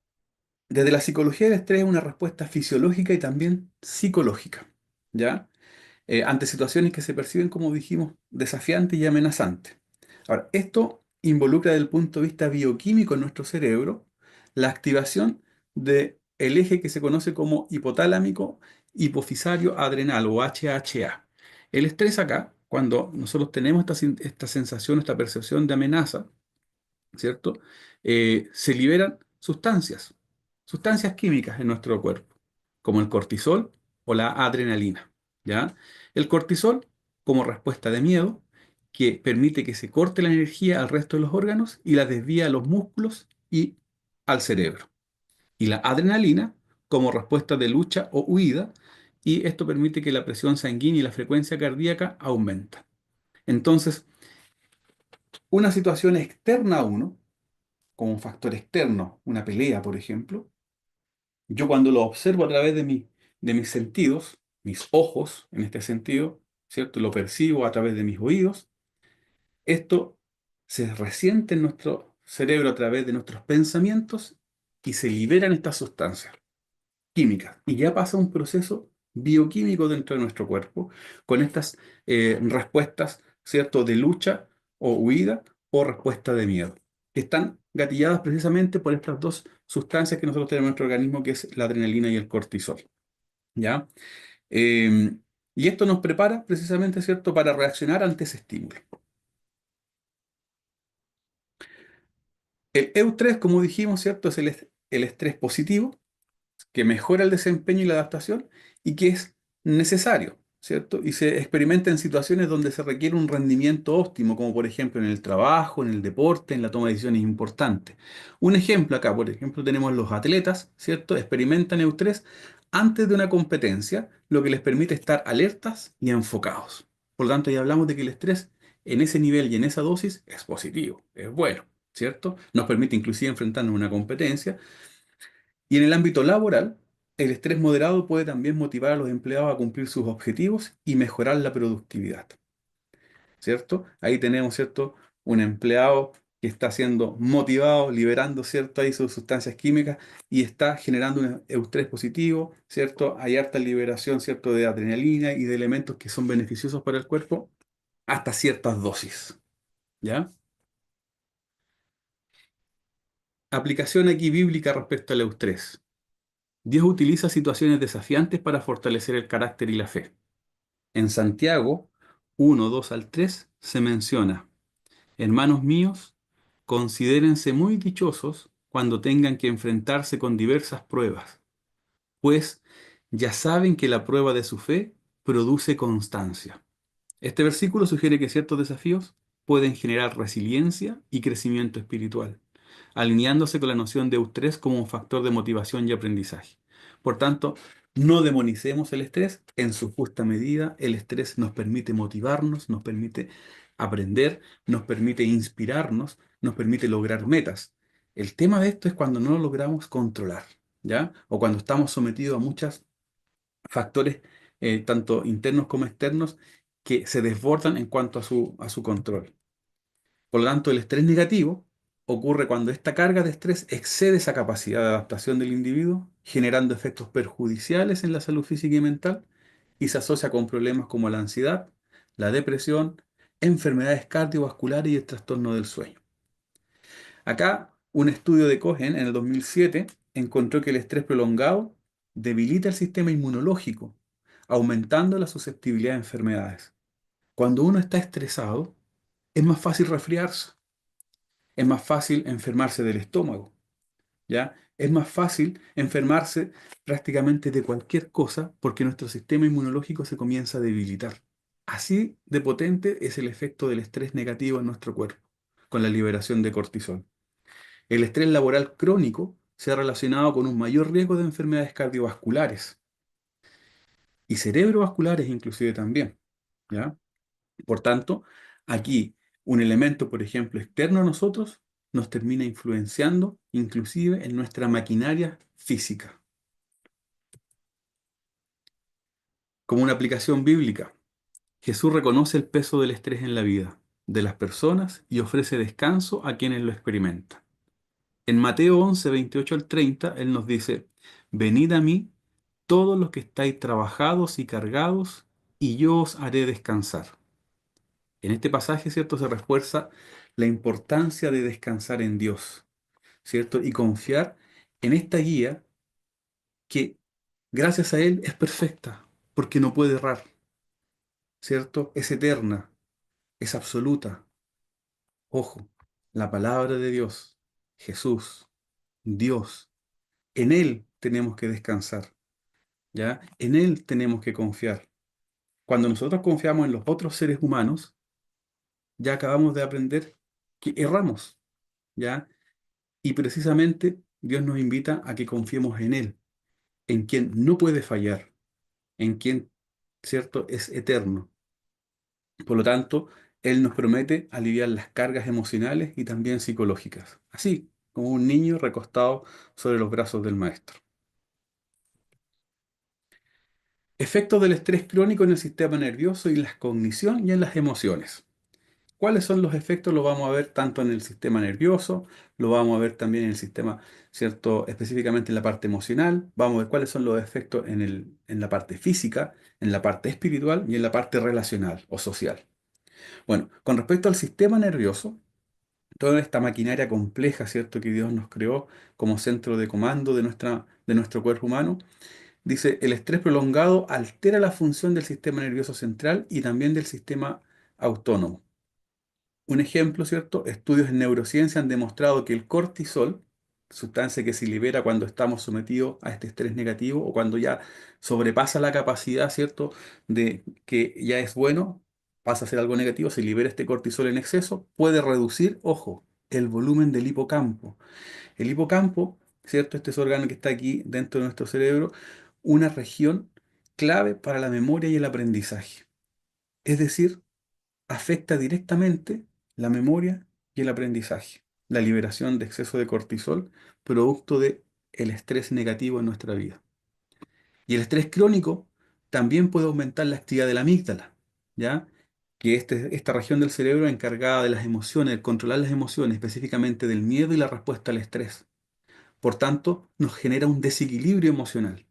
desde la psicología del estrés es una respuesta fisiológica y también psicológica, ¿ya? Ante situaciones que se perciben, como dijimos, desafiantes y amenazantes. Ahora, esto involucra desde el punto de vista bioquímico en nuestro cerebro la activación del eje que se conoce como hipotálámico hipofisario adrenal o HHA. El estrés acá, cuando nosotros tenemos esta sensación, esta percepción de amenaza, ¿cierto? Se liberan sustancias químicas en nuestro cuerpo, como el cortisol o la adrenalina, ¿ya? El cortisol como respuesta de miedo que permite que se corte la energía al resto de los órganos y la desvía a los músculos y al cerebro. Y la adrenalina como respuesta de lucha o huida, y esto permite que la presión sanguínea y la frecuencia cardíaca aumenten. Entonces, una situación externa a uno, como un factor externo, una pelea, por ejemplo, yo cuando lo observo a través de mis sentidos, mis ojos en este sentido, ¿cierto? Lo percibo a través de mis oídos, esto se resiente en nuestro cerebro a través de nuestros pensamientos y se liberan estas sustancias químicas. Y ya pasa un proceso bioquímico dentro de nuestro cuerpo con estas respuestas, ¿cierto? De lucha o huida o respuesta de miedo, que están gatilladas precisamente por estas dos sustancias que nosotros tenemos en nuestro organismo, que es la adrenalina y el cortisol. ¿Ya? Eh, y esto nos prepara precisamente, ¿cierto?, para reaccionar ante ese estímulo. El EU3, como dijimos, ¿cierto?, es el estrés positivo, que mejora el desempeño y la adaptación y que es necesario, ¿cierto? Y se experimenta en situaciones donde se requiere un rendimiento óptimo, como por ejemplo en el trabajo, en el deporte, en la toma de decisiones importantes. Un ejemplo acá, por ejemplo, tenemos los atletas, ¿cierto? Experimentan EU3 antes de una competencia, lo que les permite estar alertas y enfocados. Por lo tanto, ya hablamos de que el estrés en ese nivel y en esa dosis es positivo, es bueno, ¿cierto? Nos permite inclusive enfrentarnos a una competencia y en el ámbito laboral, el estrés moderado puede también motivar a los empleados a cumplir sus objetivos y mejorar la productividad, ¿cierto? Ahí tenemos, ¿cierto? Un empleado que está siendo motivado, liberando, ¿cierto? Ahí sus sustancias químicas y está generando un estrés positivo, ¿cierto? Hay harta liberación, ¿cierto? De adrenalina y de elementos que son beneficiosos para el cuerpo hasta ciertas dosis, ¿ya? Aplicación aquí bíblica respecto al estrés. Dios utiliza situaciones desafiantes para fortalecer el carácter y la fe. En Santiago 1, 2 al 3 se menciona, hermanos míos, considérense muy dichosos cuando tengan que enfrentarse con diversas pruebas, pues ya saben que la prueba de su fe produce constancia. Este versículo sugiere que ciertos desafíos pueden generar resiliencia y crecimiento espiritual, alineándose con la noción de estrés como un factor de motivación y aprendizaje. Por tanto, no demonicemos el estrés en su justa medida. El estrés nos permite motivarnos, nos permite aprender, nos permite inspirarnos, nos permite lograr metas. El tema de esto es cuando no lo logramos controlar, ¿ya? O cuando estamos sometidos a muchos factores, tanto internos como externos, que se desbordan en cuanto a su control. Por lo tanto, el estrés negativo ocurre cuando esta carga de estrés excede esa capacidad de adaptación del individuo, generando efectos perjudiciales en la salud física y mental, y se asocia con problemas como la ansiedad, la depresión, enfermedades cardiovasculares y el trastorno del sueño. Acá, un estudio de Cohen en el 2007 encontró que el estrés prolongado debilita el sistema inmunológico, aumentando la susceptibilidad a enfermedades. Cuando uno está estresado, es más fácil resfriarse, es más fácil enfermarse del estómago, ¿ya? Es más fácil enfermarse prácticamente de cualquier cosa porque nuestro sistema inmunológico se comienza a debilitar. Así de potente es el efecto del estrés negativo en nuestro cuerpo, con la liberación de cortisol. El estrés laboral crónico se ha relacionado con un mayor riesgo de enfermedades cardiovasculares y cerebrovasculares inclusive también, ¿ya? Por tanto, aquí un elemento, por ejemplo, externo a nosotros, nos termina influenciando inclusive en nuestra maquinaria física. Como una aplicación bíblica, Jesús reconoce el peso del estrés en la vida de las personas y ofrece descanso a quienes lo experimentan. En Mateo 11, 28 al 30, Él nos dice, venid a mí todos los que estáis trabajados y cargados, y yo os haré descansar. En este pasaje, ¿cierto?, se refuerza la importancia de descansar en Dios, ¿cierto? Y confiar en esta guía que, gracias a Él, es perfecta, porque no puede errar, ¿cierto? Es eterna, es absoluta. Ojo, la palabra de Dios, Jesús, Dios, en Él tenemos que descansar, ¿ya? En Él tenemos que confiar. Cuando nosotros confiamos en los otros seres humanos, ya acabamos de aprender que erramos, ¿ya? Y precisamente Dios nos invita a que confiemos en Él, en quien no puede fallar, en quien, ¿cierto?, es eterno. Por lo tanto, Él nos promete aliviar las cargas emocionales y también psicológicas, así como un niño recostado sobre los brazos del maestro. Efectos del estrés crónico en el sistema nervioso y la cognición y en las emociones. ¿Cuáles son los efectos? Lo vamos a ver tanto en el sistema nervioso, lo vamos a ver también en el sistema, ¿cierto? Específicamente en la parte emocional. Vamos a ver cuáles son los efectos en la parte física, en la parte espiritual y en la parte relacional o social. Bueno, con respecto al sistema nervioso, toda esta maquinaria compleja, ¿cierto? Que Dios nos creó como centro de comando de nuestro cuerpo humano, dice, el estrés prolongado altera la función del sistema nervioso central y también del sistema autónomo. Un ejemplo, ¿cierto? Estudios en neurociencia han demostrado que el cortisol, sustancia que se libera cuando estamos sometidos a este estrés negativo o cuando ya sobrepasa la capacidad, ¿cierto? De que ya es bueno, pasa a ser algo negativo, se libera este cortisol en exceso, puede reducir, ojo, el volumen del hipocampo. El hipocampo, ¿cierto? Este es órgano que está aquí dentro de nuestro cerebro, una región clave para la memoria y el aprendizaje. Es decir, afecta directamente la memoria y el aprendizaje, la liberación de exceso de cortisol, producto de el estrés negativo en nuestra vida. Y el estrés crónico también puede aumentar la actividad de la amígdala, ¿ya? Que esta región del cerebro encargada de las emociones, de controlar las emociones, específicamente del miedo y la respuesta al estrés. Por tanto, nos genera un desequilibrio emocional.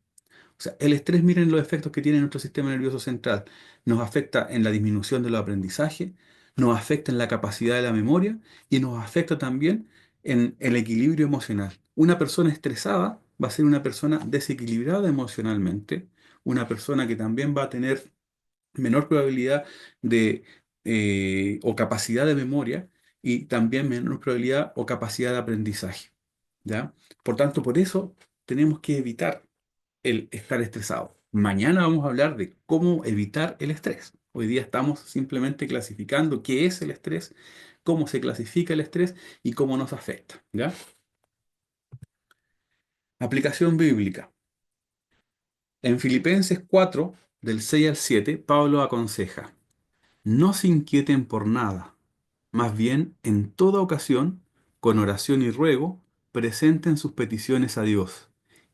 O sea, el estrés, miren los efectos que tiene en nuestro sistema nervioso central. Nos afecta en la disminución de los aprendizajes, nos afecta en la capacidad de la memoria y nos afecta también en el equilibrio emocional. Una persona estresada va a ser una persona desequilibrada emocionalmente, una persona que también va a tener menor probabilidad de o capacidad de memoria y también menor probabilidad o capacidad de aprendizaje. ¿Ya? Por tanto, por eso tenemos que evitar el estar estresado. Mañana vamos a hablar de cómo evitar el estrés. Hoy día estamos simplemente clasificando qué es el estrés, cómo se clasifica el estrés y cómo nos afecta. ¿Ya? Aplicación bíblica. En Filipenses 4, del 6 al 7, Pablo aconseja, no se inquieten por nada, más bien en toda ocasión, con oración y ruego, presenten sus peticiones a Dios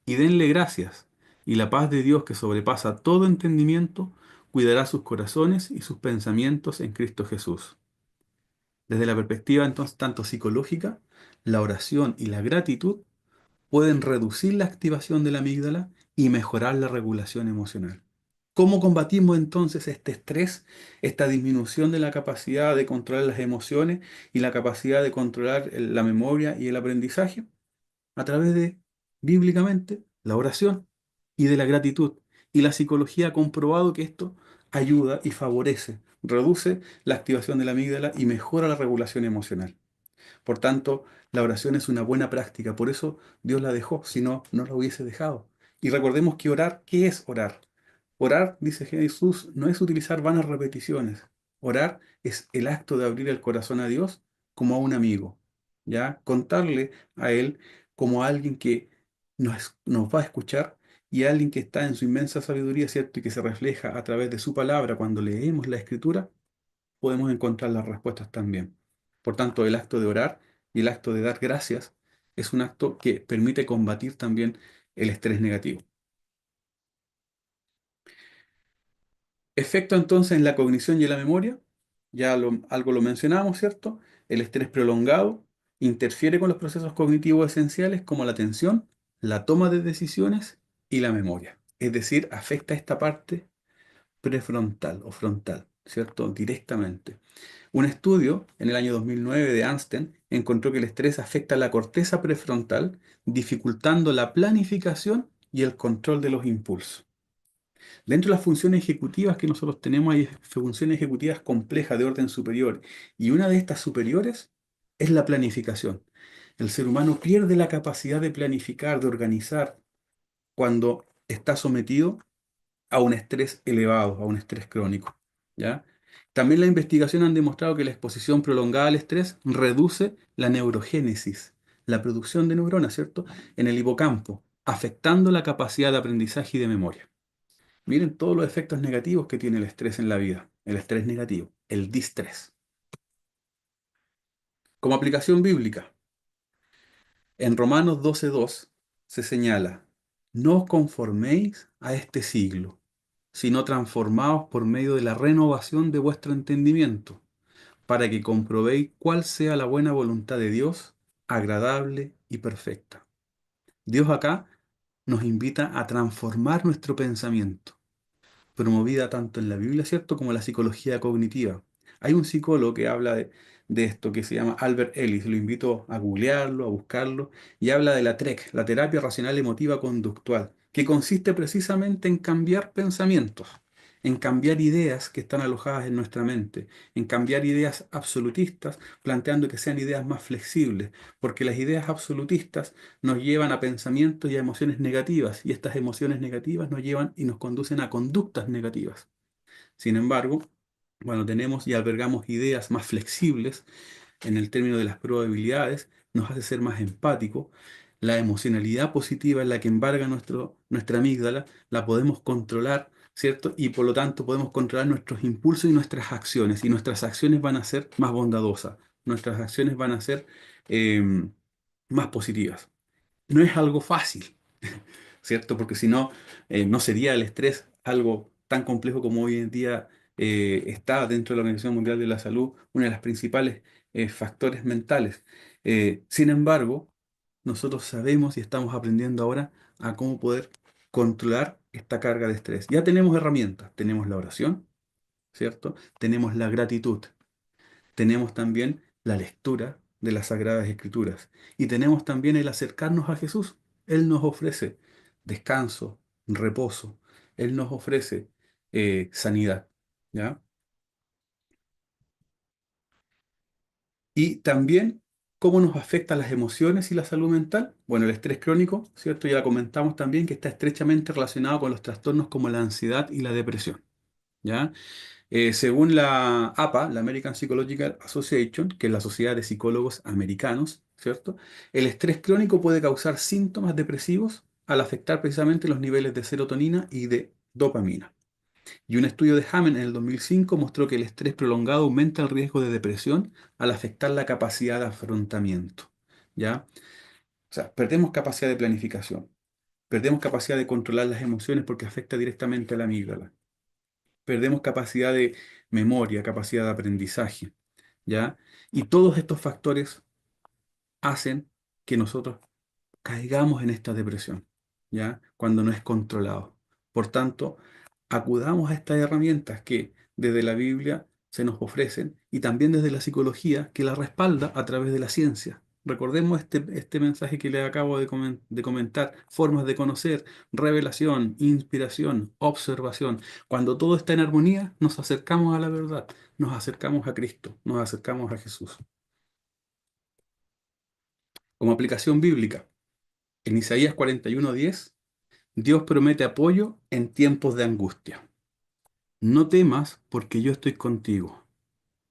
y denle gracias, y la paz de Dios que sobrepasa todo entendimiento, cuidará sus corazones y sus pensamientos en Cristo Jesús. Desde la perspectiva entonces tanto psicológica, la oración y la gratitud pueden reducir la activación de la amígdala y mejorar la regulación emocional. ¿Cómo combatimos entonces este estrés, esta disminución de la capacidad de controlar las emociones y la capacidad de controlar la memoria y el aprendizaje? A través de, bíblicamente, la oración y de la gratitud. Y la psicología ha comprobado que esto ayuda y favorece, reduce la activación de la amígdala y mejora la regulación emocional. Por tanto, la oración es una buena práctica, por eso Dios la dejó, si no, no la hubiese dejado. Y recordemos que orar, ¿qué es orar? Orar, dice Jesús, no es utilizar vanas repeticiones. Orar es el acto de abrir el corazón a Dios como a un amigo, ¿ya? Contarle a Él como a alguien que nos va a escuchar y a alguien que está en su inmensa sabiduría, ¿cierto? Y que se refleja a través de su palabra cuando leemos la Escritura podemos encontrar las respuestas también. Por tanto, el acto de orar y el acto de dar gracias es un acto que permite combatir también el estrés negativo. Efecto entonces en la cognición y en la memoria, algo lo mencionamos, ¿cierto? El estrés prolongado interfiere con los procesos cognitivos esenciales como la atención, la toma de decisiones y la memoria. Es decir, afecta esta parte prefrontal o frontal, ¿cierto? Directamente. Un estudio en el año 2009 de Einstein encontró que el estrés afecta la corteza prefrontal, dificultando la planificación y el control de los impulsos. Dentro de las funciones ejecutivas que nosotros tenemos hay funciones ejecutivas complejas de orden superior y una de estas superiores es la planificación. El ser humano pierde la capacidad de planificar, de organizar cuando está sometido a un estrés elevado, a un estrés crónico, ¿ya? También las investigaciones han demostrado que la exposición prolongada al estrés reduce la neurogénesis, la producción de neuronas, ¿cierto?, en el hipocampo, afectando la capacidad de aprendizaje y de memoria. Miren todos los efectos negativos que tiene el estrés en la vida, el estrés negativo, el distrés. Como aplicación bíblica, en Romanos 12:2 se señala, no os conforméis a este siglo, sino transformaos por medio de la renovación de vuestro entendimiento, para que comprobéis cuál sea la buena voluntad de Dios, agradable y perfecta. Dios acá nos invita a transformar nuestro pensamiento, promovida tanto en la Biblia, ¿cierto?, como en la psicología cognitiva. Hay un psicólogo que habla de esto que se llama Albert Ellis, lo invito a googlearlo, a buscarlo, y habla de la TREC, la terapia racional emotiva conductual, que consiste precisamente en cambiar pensamientos, en cambiar ideas que están alojadas en nuestra mente, en cambiar ideas absolutistas, planteando que sean ideas más flexibles, porque las ideas absolutistas nos llevan a pensamientos y a emociones negativas, y estas emociones negativas nos llevan y nos conducen a conductas negativas. Sin embargo, cuando tenemos y albergamos ideas más flexibles, en el término de las probabilidades, nos hace ser más empático. La emocionalidad positiva es la que embarga nuestra amígdala, la podemos controlar, ¿cierto? Y por lo tanto podemos controlar nuestros impulsos y nuestras acciones. Y nuestras acciones van a ser más bondadosas, nuestras acciones van a ser más positivas. No es algo fácil, ¿cierto? Porque si no, no sería el estrés algo tan complejo como hoy en día está dentro de la Organización Mundial de la Salud, una de las principales factores mentales. Sin embargo, nosotros sabemos y estamos aprendiendo ahora a cómo poder controlar esta carga de estrés. Ya tenemos herramientas, tenemos la oración, ¿cierto? Tenemos la gratitud, tenemos también la lectura de las Sagradas Escrituras y tenemos también el acercarnos a Jesús. Él nos ofrece descanso, reposo, Él nos ofrece sanidad, ¿ya? Y también cómo nos afectan las emociones y la salud mental. Bueno, el estrés crónico, ¿cierto? Ya comentamos también que está estrechamente relacionado con los trastornos como la ansiedad y la depresión, ¿ya? Según la APA, la American Psychological Association, que es la Sociedad de Psicólogos Americanos, ¿cierto? El estrés crónico puede causar síntomas depresivos al afectar precisamente los niveles de serotonina y de dopamina. Y un estudio de Hammond en el 2005 mostró que el estrés prolongado aumenta el riesgo de depresión al afectar la capacidad de afrontamiento, ¿ya? O sea, perdemos capacidad de planificación, perdemos capacidad de controlar las emociones porque afecta directamente a la amígdala, perdemos capacidad de memoria, capacidad de aprendizaje, ¿ya? Y todos estos factores hacen que nosotros caigamos en esta depresión, ¿ya? Cuando no es controlado. Por tanto, acudamos a estas herramientas que desde la Biblia se nos ofrecen y también desde la psicología que la respalda a través de la ciencia. Recordemos este mensaje que le acabo de comentar, formas de conocer, revelación, inspiración, observación. Cuando todo está en armonía, nos acercamos a la verdad, nos acercamos a Cristo, nos acercamos a Jesús. Como aplicación bíblica, en Isaías 41:10, Dios promete apoyo en tiempos de angustia. No temas porque yo estoy contigo.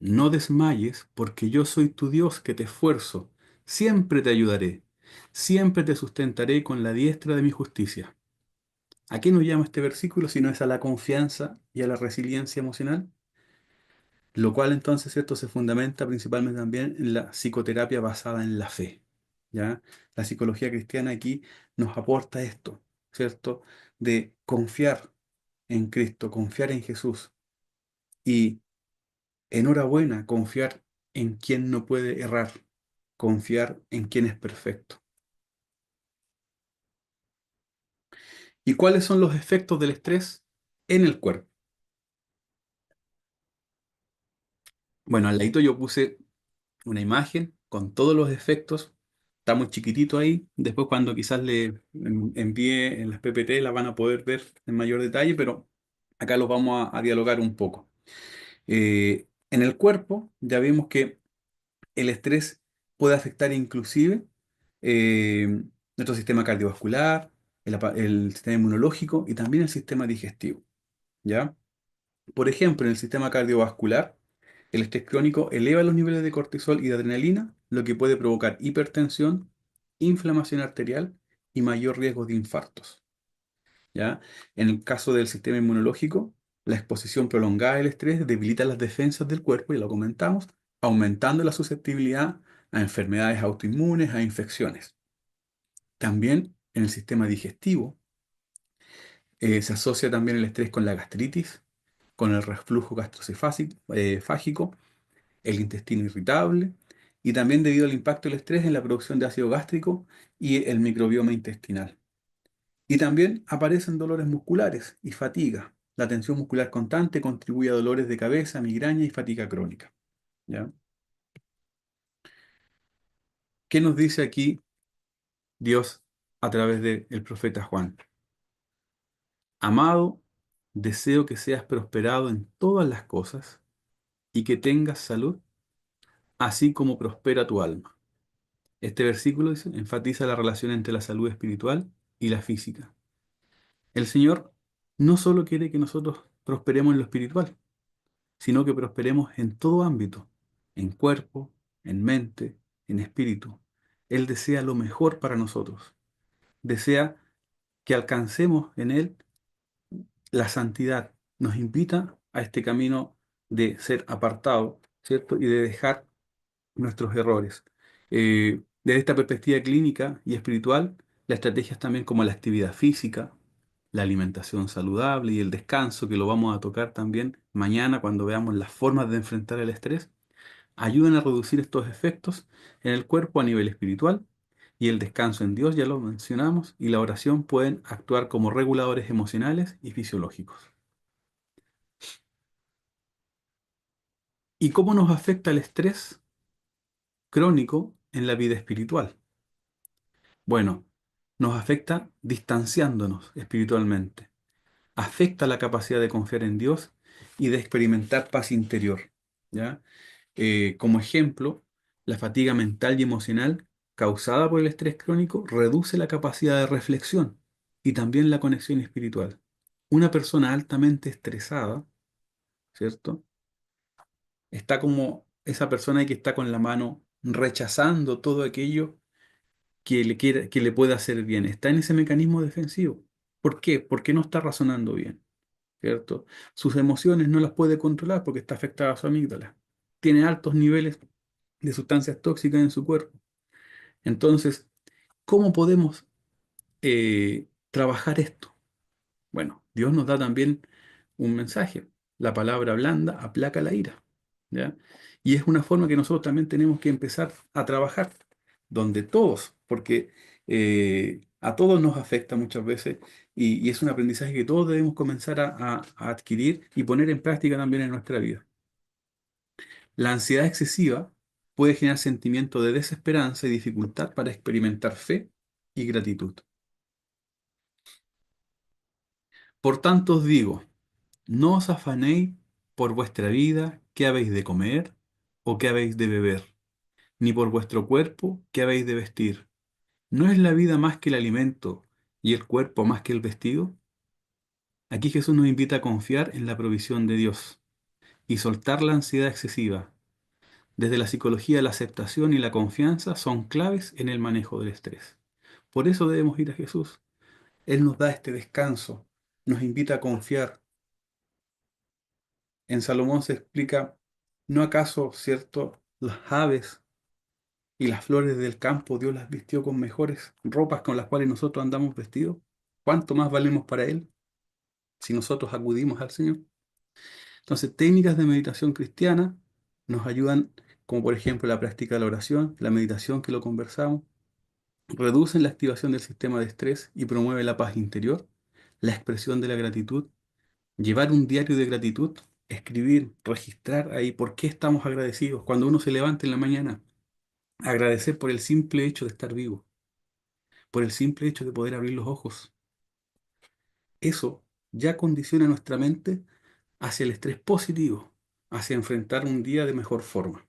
No desmayes porque yo soy tu Dios que te esfuerzo. Siempre te ayudaré. Siempre te sustentaré con la diestra de mi justicia. ¿A qué nos llama este versículo si no es a la confianza y a la resiliencia emocional? Lo cual entonces, ¿cierto?, se fundamenta principalmente también en la psicoterapia basada en la fe, ¿ya? La psicología cristiana aquí nos aporta esto, ¿cierto? De confiar en Cristo, confiar en Jesús y, enhorabuena, confiar en quien no puede errar, confiar en quien es perfecto. ¿Y cuáles son los efectos del estrés en el cuerpo? Bueno, al ladito yo puse una imagen con todos los efectos. Está muy chiquitito ahí. Después cuando quizás le envíe en las PPT la van a poder ver en mayor detalle, pero acá los vamos a dialogar un poco. En el cuerpo ya vimos que el estrés puede afectar inclusive nuestro sistema cardiovascular, el sistema inmunológico y también el sistema digestivo, ¿ya? Por ejemplo, en el sistema cardiovascular, el estrés crónico eleva los niveles de cortisol y de adrenalina, lo que puede provocar hipertensión, inflamación arterial y mayor riesgo de infartos. ¿Ya? En el caso del sistema inmunológico, la exposición prolongada del estrés debilita las defensas del cuerpo, y lo comentamos, aumentando la susceptibilidad a enfermedades autoinmunes, a infecciones. También en el sistema digestivo se asocia también el estrés con la gastritis, con el reflujo fágico, el intestino irritable y también debido al impacto del estrés en la producción de ácido gástrico y el microbioma intestinal. Y también aparecen dolores musculares y fatiga. La tensión muscular constante contribuye a dolores de cabeza, migraña y fatiga crónica. ¿Ya? ¿Qué nos dice aquí Dios a través del profeta Juan? Amado, deseo que seas prosperado en todas las cosas y que tengas salud, así como prospera tu alma. Este versículo dice, enfatiza la relación entre la salud espiritual y la física. El Señor no solo quiere que nosotros prosperemos en lo espiritual, sino que prosperemos en todo ámbito, en cuerpo, en mente, en espíritu. Él desea lo mejor para nosotros. Desea que alcancemos en Él la santidad. Nos invita a este camino de ser apartado, ¿cierto? Y de dejar nuestros errores. Desde esta perspectiva clínica y espiritual, las estrategias también como la actividad física, la alimentación saludable y el descanso, que lo vamos a tocar también mañana cuando veamos las formas de enfrentar el estrés, ayudan a reducir estos efectos en el cuerpo a nivel espiritual, y el descanso en Dios, ya lo mencionamos, y la oración pueden actuar como reguladores emocionales y fisiológicos. ¿Y cómo nos afecta el estrés crónico en la vida espiritual? Bueno, nos afecta distanciándonos espiritualmente, afecta la capacidad de confiar en Dios y de experimentar paz interior, ¿ya? Como ejemplo, la fatiga mental y emocional causada por el estrés crónico reduce la capacidad de reflexión y también la conexión espiritual. Una persona altamente estresada, ¿cierto? Está como esa persona que está con la mano rechazando todo aquello que le pueda hacer bien. Está en ese mecanismo defensivo. ¿Por qué? Porque no está razonando bien, ¿cierto? Sus emociones no las puede controlar porque está afectada su amígdala. Tiene altos niveles de sustancias tóxicas en su cuerpo. Entonces, ¿cómo podemos trabajar esto? Bueno, Dios nos da también un mensaje. La palabra blanda aplaca la ira, ¿ya? Y es una forma que nosotros también tenemos que empezar a trabajar, donde todos, porque a todos nos afecta muchas veces, y es un aprendizaje que todos debemos comenzar a adquirir y poner en práctica también en nuestra vida. La ansiedad excesiva puede generar sentimientos de desesperanza y dificultad para experimentar fe y gratitud. Por tanto os digo, no os afanéis por vuestra vida, qué habéis de comer o qué habéis de beber, ni por vuestro cuerpo, qué habéis de vestir. ¿No es la vida más que el alimento y el cuerpo más que el vestido? Aquí Jesús nos invita a confiar en la provisión de Dios y soltar la ansiedad excesiva. Desde la psicología, la aceptación y la confianza son claves en el manejo del estrés. Por eso debemos ir a Jesús. Él nos da este descanso, nos invita a confiar. En Salomón se explica, ¿no acaso, cierto, las aves y las flores del campo Dios las vistió con mejores ropas con las cuales nosotros andamos vestidos? ¿Cuánto más valemos para Él si nosotros acudimos al Señor? Entonces, técnicas de meditación cristiana nos ayudan, como por ejemplo la práctica de la oración, la meditación que lo conversamos, reducen la activación del sistema de estrés y promueve la paz interior, la expresión de la gratitud, llevar un diario de gratitud, escribir, registrar ahí por qué estamos agradecidos. Cuando uno se levanta en la mañana, agradecer por el simple hecho de estar vivo, por el simple hecho de poder abrir los ojos. Eso ya condiciona nuestra mente hacia el estrés positivo, hacia enfrentar un día de mejor forma.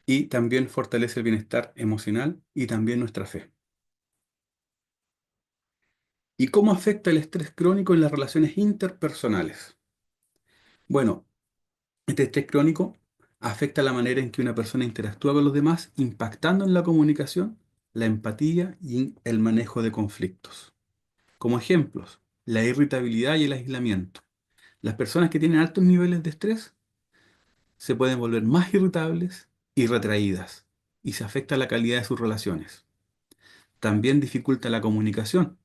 Y también fortalece el bienestar emocional y también nuestra fe. ¿Y cómo afecta el estrés crónico en las relaciones interpersonales? Bueno, este estrés crónico afecta la manera en que una persona interactúa con los demás, impactando en la comunicación, la empatía y el manejo de conflictos. Como ejemplos, la irritabilidad y el aislamiento. Las personas que tienen altos niveles de estrés se pueden volver más irritables y retraídas, y se afecta la calidad de sus relaciones. También dificulta la comunicación.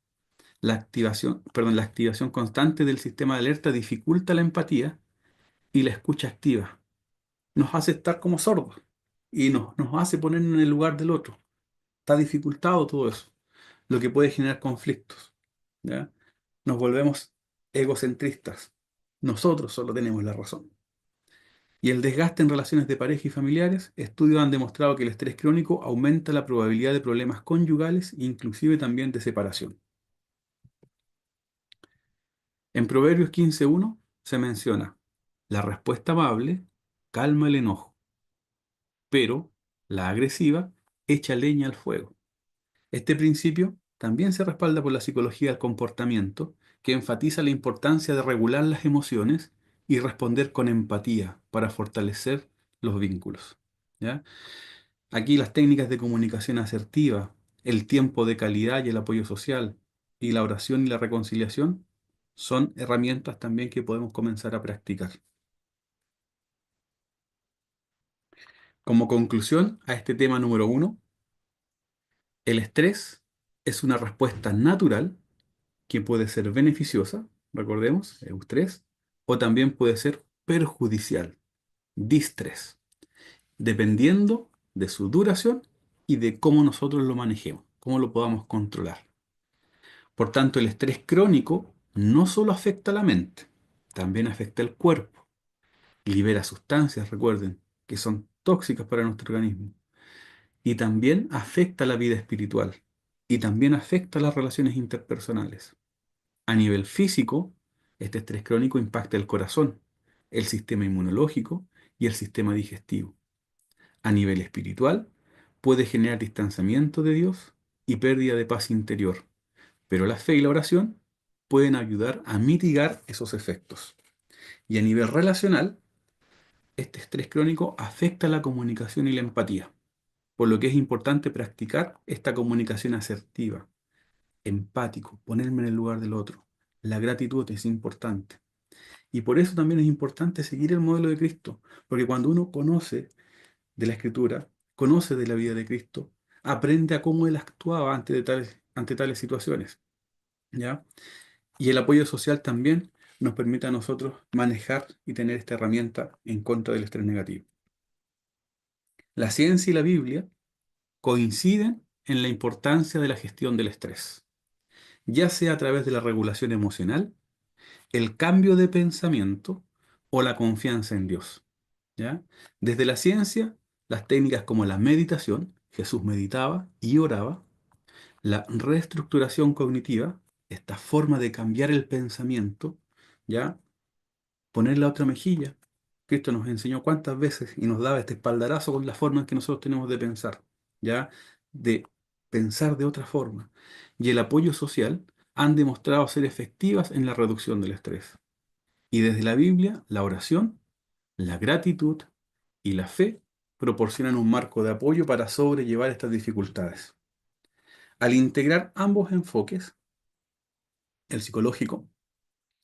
La activación constante del sistema de alerta dificulta la empatía y la escucha activa. Nos hace estar como sordos y nos hace ponernos en el lugar del otro. Está dificultado todo eso, lo que puede generar conflictos. ¿Ya? Nos volvemos egocentristas. Nosotros solo tenemos la razón. Y el desgaste en relaciones de pareja y familiares, estudios han demostrado que el estrés crónico aumenta la probabilidad de problemas conyugales, inclusive también de separación. En Proverbios 15:1 se menciona, la respuesta amable calma el enojo, pero la agresiva echa leña al fuego. Este principio también se respalda por la psicología del comportamiento, que enfatiza la importancia de regular las emociones y responder con empatía para fortalecer los vínculos. ¿Ya? Aquí las técnicas de comunicación asertiva, el tiempo de calidad y el apoyo social, y la oración y la reconciliación son herramientas también que podemos comenzar a practicar. Como conclusión a este tema número 1, el estrés es una respuesta natural que puede ser beneficiosa, recordemos, eustrés, o también puede ser perjudicial, distrés, dependiendo de su duración y de cómo nosotros lo manejemos, cómo lo podamos controlar. Por tanto, el estrés crónico no solo afecta a la mente, también afecta al cuerpo. Libera sustancias, recuerden, que son tóxicas para nuestro organismo. Y también afecta la vida espiritual. Y también afecta las relaciones interpersonales. A nivel físico, este estrés crónico impacta el corazón, el sistema inmunológico y el sistema digestivo. A nivel espiritual, puede generar distanciamiento de Dios y pérdida de paz interior. Pero la fe y la oración pueden ayudar a mitigar esos efectos. Y a nivel relacional, este estrés crónico afecta la comunicación y la empatía, por lo que es importante practicar esta comunicación asertiva, empático, ponerme en el lugar del otro. La gratitud es importante. Y por eso también es importante seguir el modelo de Cristo, porque cuando uno conoce de la Escritura, conoce de la vida de Cristo, aprende a cómo Él actuaba ante tales situaciones. ¿Ya? Y el apoyo social también nos permite a nosotros manejar y tener esta herramienta en contra del estrés negativo. La ciencia y la Biblia coinciden en la importancia de la gestión del estrés, ya sea a través de la regulación emocional, el cambio de pensamiento o la confianza en Dios. ¿Ya? Desde la ciencia, las técnicas como la meditación, Jesús meditaba y oraba, la reestructuración cognitiva, esta forma de cambiar el pensamiento, ¿ya? Poner la otra mejilla. Cristo nos enseñó cuántas veces y nos daba este espaldarazo con la forma en que nosotros tenemos de pensar, ¿ya? De pensar de otra forma. Y el apoyo social han demostrado ser efectivas en la reducción del estrés. Y desde la Biblia, la oración, la gratitud y la fe proporcionan un marco de apoyo para sobrellevar estas dificultades. Al integrar ambos enfoques, el psicológico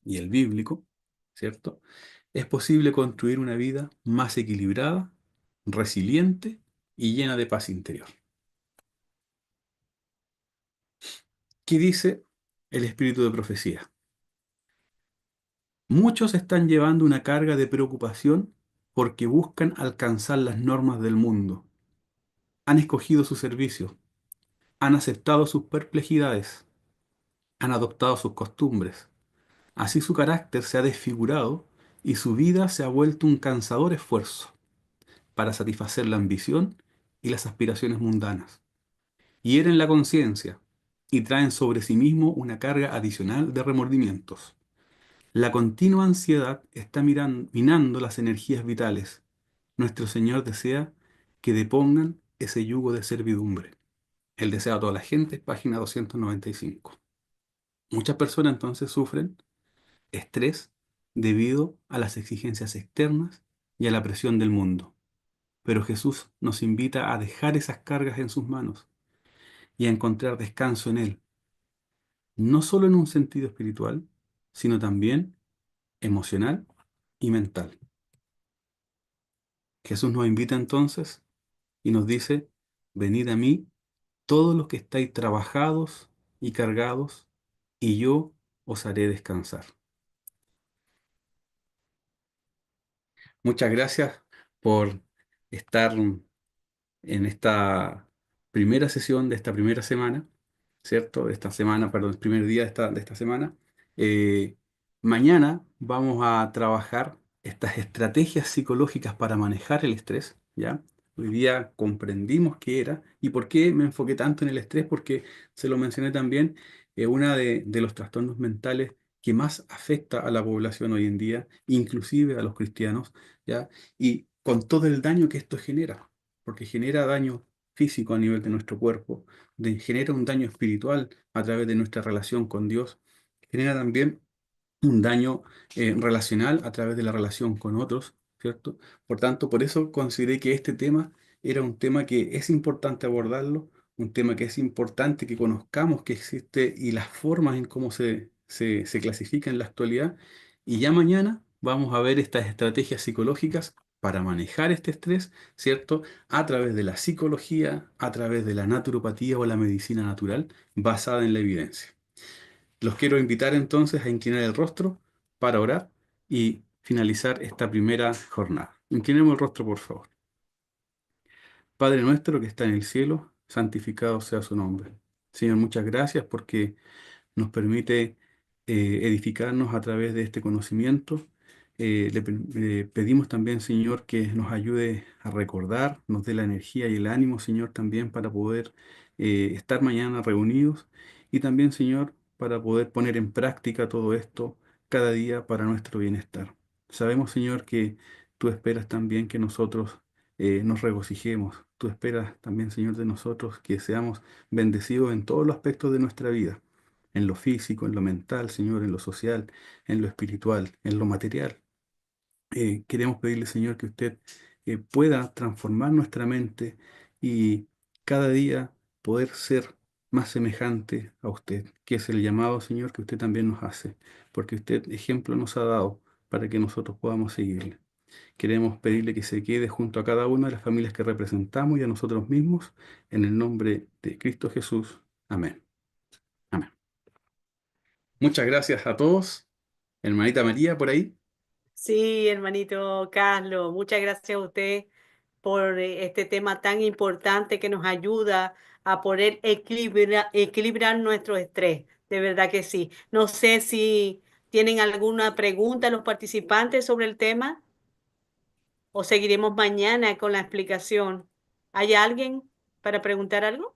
y el bíblico, ¿cierto? Es posible construir una vida más equilibrada, resiliente y llena de paz interior. ¿Qué dice el espíritu de profecía? Muchos están llevando una carga de preocupación porque buscan alcanzar las normas del mundo. Han escogido su servicio, han aceptado sus perplejidades, han adoptado sus costumbres. Así su carácter se ha desfigurado y su vida se ha vuelto un cansador esfuerzo para satisfacer la ambición y las aspiraciones mundanas. Hieren la conciencia y traen sobre sí mismo una carga adicional de remordimientos. La continua ansiedad está minando las energías vitales. Nuestro Señor desea que depongan ese yugo de servidumbre. El deseo a toda la gente, página 295. Muchas personas entonces sufren estrés debido a las exigencias externas y a la presión del mundo. Pero Jesús nos invita a dejar esas cargas en sus manos y a encontrar descanso en Él, no solo en un sentido espiritual, sino también emocional y mental. Jesús nos invita entonces y nos dice, venid a mí todos los que estáis trabajados y cargados, y yo os haré descansar. Muchas gracias por estar en esta primera sesión de esta primera semana, ¿cierto? De esta semana, perdón, el primer día de esta semana. Eh, Mañana vamos a trabajar estas estrategias psicológicas para manejar el estrés, ¿ya? Hoy día comprendimos qué era y por qué me enfoqué tanto en el estrés, porque se lo mencioné también, una de los trastornos mentales que más afecta a la población hoy en día, inclusive a los cristianos, ¿ya? Y con todo el daño que esto genera, porque genera daño físico a nivel de nuestro cuerpo, genera un daño espiritual a través de nuestra relación con Dios, genera también un daño relacional a través de la relación con otros, ¿cierto? Por tanto, por eso consideré que este tema era un tema que es importante abordarlo, un tema que es importante que conozcamos que existe y las formas en cómo se clasifica en la actualidad. Y ya mañana vamos a ver estas estrategias psicológicas para manejar este estrés, ¿cierto? A través de la psicología, a través de la naturopatía o la medicina natural basada en la evidencia. Los quiero invitar entonces a inclinar el rostro para orar y finalizar esta primera jornada. Inclinemos el rostro, por favor. Padre nuestro que está en el cielo, santificado sea su nombre. Señor, muchas gracias porque nos permite edificarnos a través de este conocimiento. Le pedimos también, Señor, que nos ayude a recordar, nos dé la energía y el ánimo, Señor, también para poder estar mañana reunidos y también, Señor, para poder poner en práctica todo esto cada día para nuestro bienestar. Sabemos, Señor, que tú esperas también que nosotros nos regocijemos. Tú esperas también, Señor, de nosotros que seamos bendecidos en todos los aspectos de nuestra vida, en lo físico, en lo mental, Señor, en lo social, en lo espiritual, en lo material. Queremos pedirle, Señor, que usted pueda transformar nuestra mente y cada día poder ser más semejante a usted, que es el llamado, Señor, que usted también nos hace, porque usted ejemplo nos ha dado para que nosotros podamos seguirle. Queremos pedirle que se quede junto a cada una de las familias que representamos y a nosotros mismos, en el nombre de Cristo Jesús. Amén. Amén. Muchas gracias a todos. Hermanita María, por ahí. Sí, hermanito Carlos, muchas gracias a usted por este tema tan importante que nos ayuda a poder equilibrar nuestro estrés. De verdad que sí. No sé si tienen alguna pregunta los participantes sobre el tema o seguiremos mañana con la explicación. ¿Hay alguien para preguntar algo?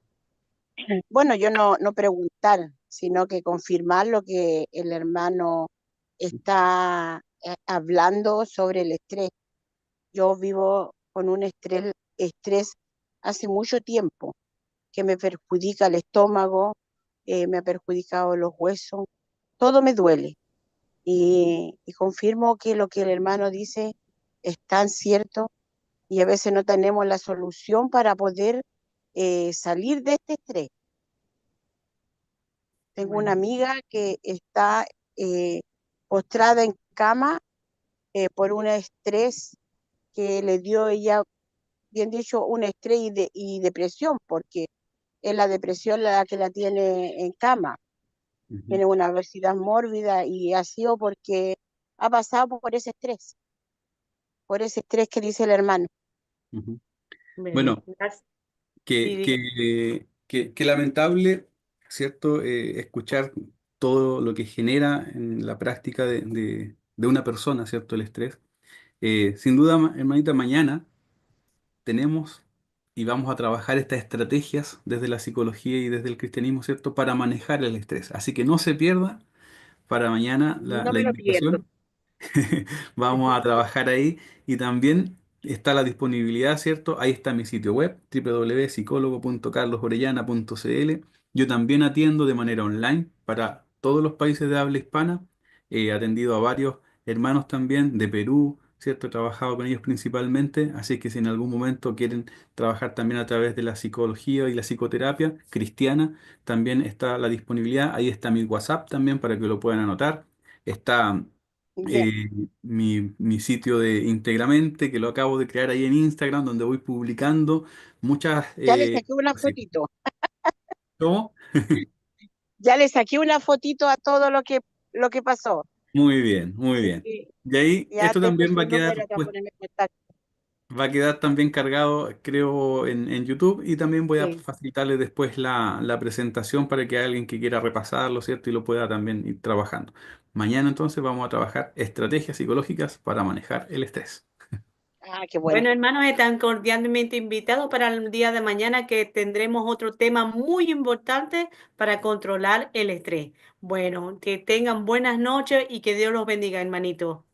Bueno, yo no preguntar, sino que confirmar lo que el hermano está hablando sobre el estrés. Yo vivo con un estrés hace mucho tiempo que me perjudica el estómago, me ha perjudicado los huesos, todo me duele. Y confirmo que lo que el hermano dice es tan cierto y a veces no tenemos la solución para poder salir de este estrés. Tengo una Bueno, amiga que está eh, postrada en cama por un estrés que le dio ella, bien dicho, un estrés y depresión, porque es la depresión la que la tiene en cama. Ujú, Tiene una obesidad mórbida y ha sido porque ha pasado por ese estrés que dice el hermano. ujú. bueno, Bueno, gracias. Sí, que, diga. que lamentable, ¿cierto? Escuchar todo lo que genera en la práctica de una persona, ¿cierto? El estrés. Sin duda, hermanita, mañana tenemos y vamos a trabajar estas estrategias desde la psicología y desde el cristianismo, ¿cierto? Para manejar el estrés. Así que no se pierda para mañana No la me lo pierdo. invitación. Vamos a trabajar ahí y también está la disponibilidad, ¿cierto? Ahí está mi sitio web, www.psicólogo.carlosorellana.cl. Yo también atiendo de manera online para todos los países de habla hispana. He atendido a varios hermanos también de Perú, ¿cierto? He trabajado con ellos principalmente, así que si en algún momento quieren trabajar también a través de la psicología y la psicoterapia cristiana, también está la disponibilidad. Ahí está mi WhatsApp también para que lo puedan anotar. Está Ya, eh, mi sitio de Integramente, que lo acabo de crear ahí en Instagram, donde voy publicando muchas ya le saqué una cositas. fotito. ¿Cómo? Ya le saqué una fotito a todo lo que pasó. Muy bien, muy Así bien. que Y ahí ya esto tengo también su número para ponerme en contacto. va a quedar también cargado, creo, en YouTube, y también voy a Sí. facilitarle después la presentación para que alguien que quiera repasarlo, ¿cierto? Y lo pueda también ir trabajando. Mañana entonces vamos a trabajar estrategias psicológicas para manejar el estrés. Ah, qué bueno. Bueno, hermanos, están cordialmente invitados para el día de mañana que tendremos otro tema muy importante para controlar el estrés. Bueno, que tengan buenas noches y que Dios los bendiga, hermanito.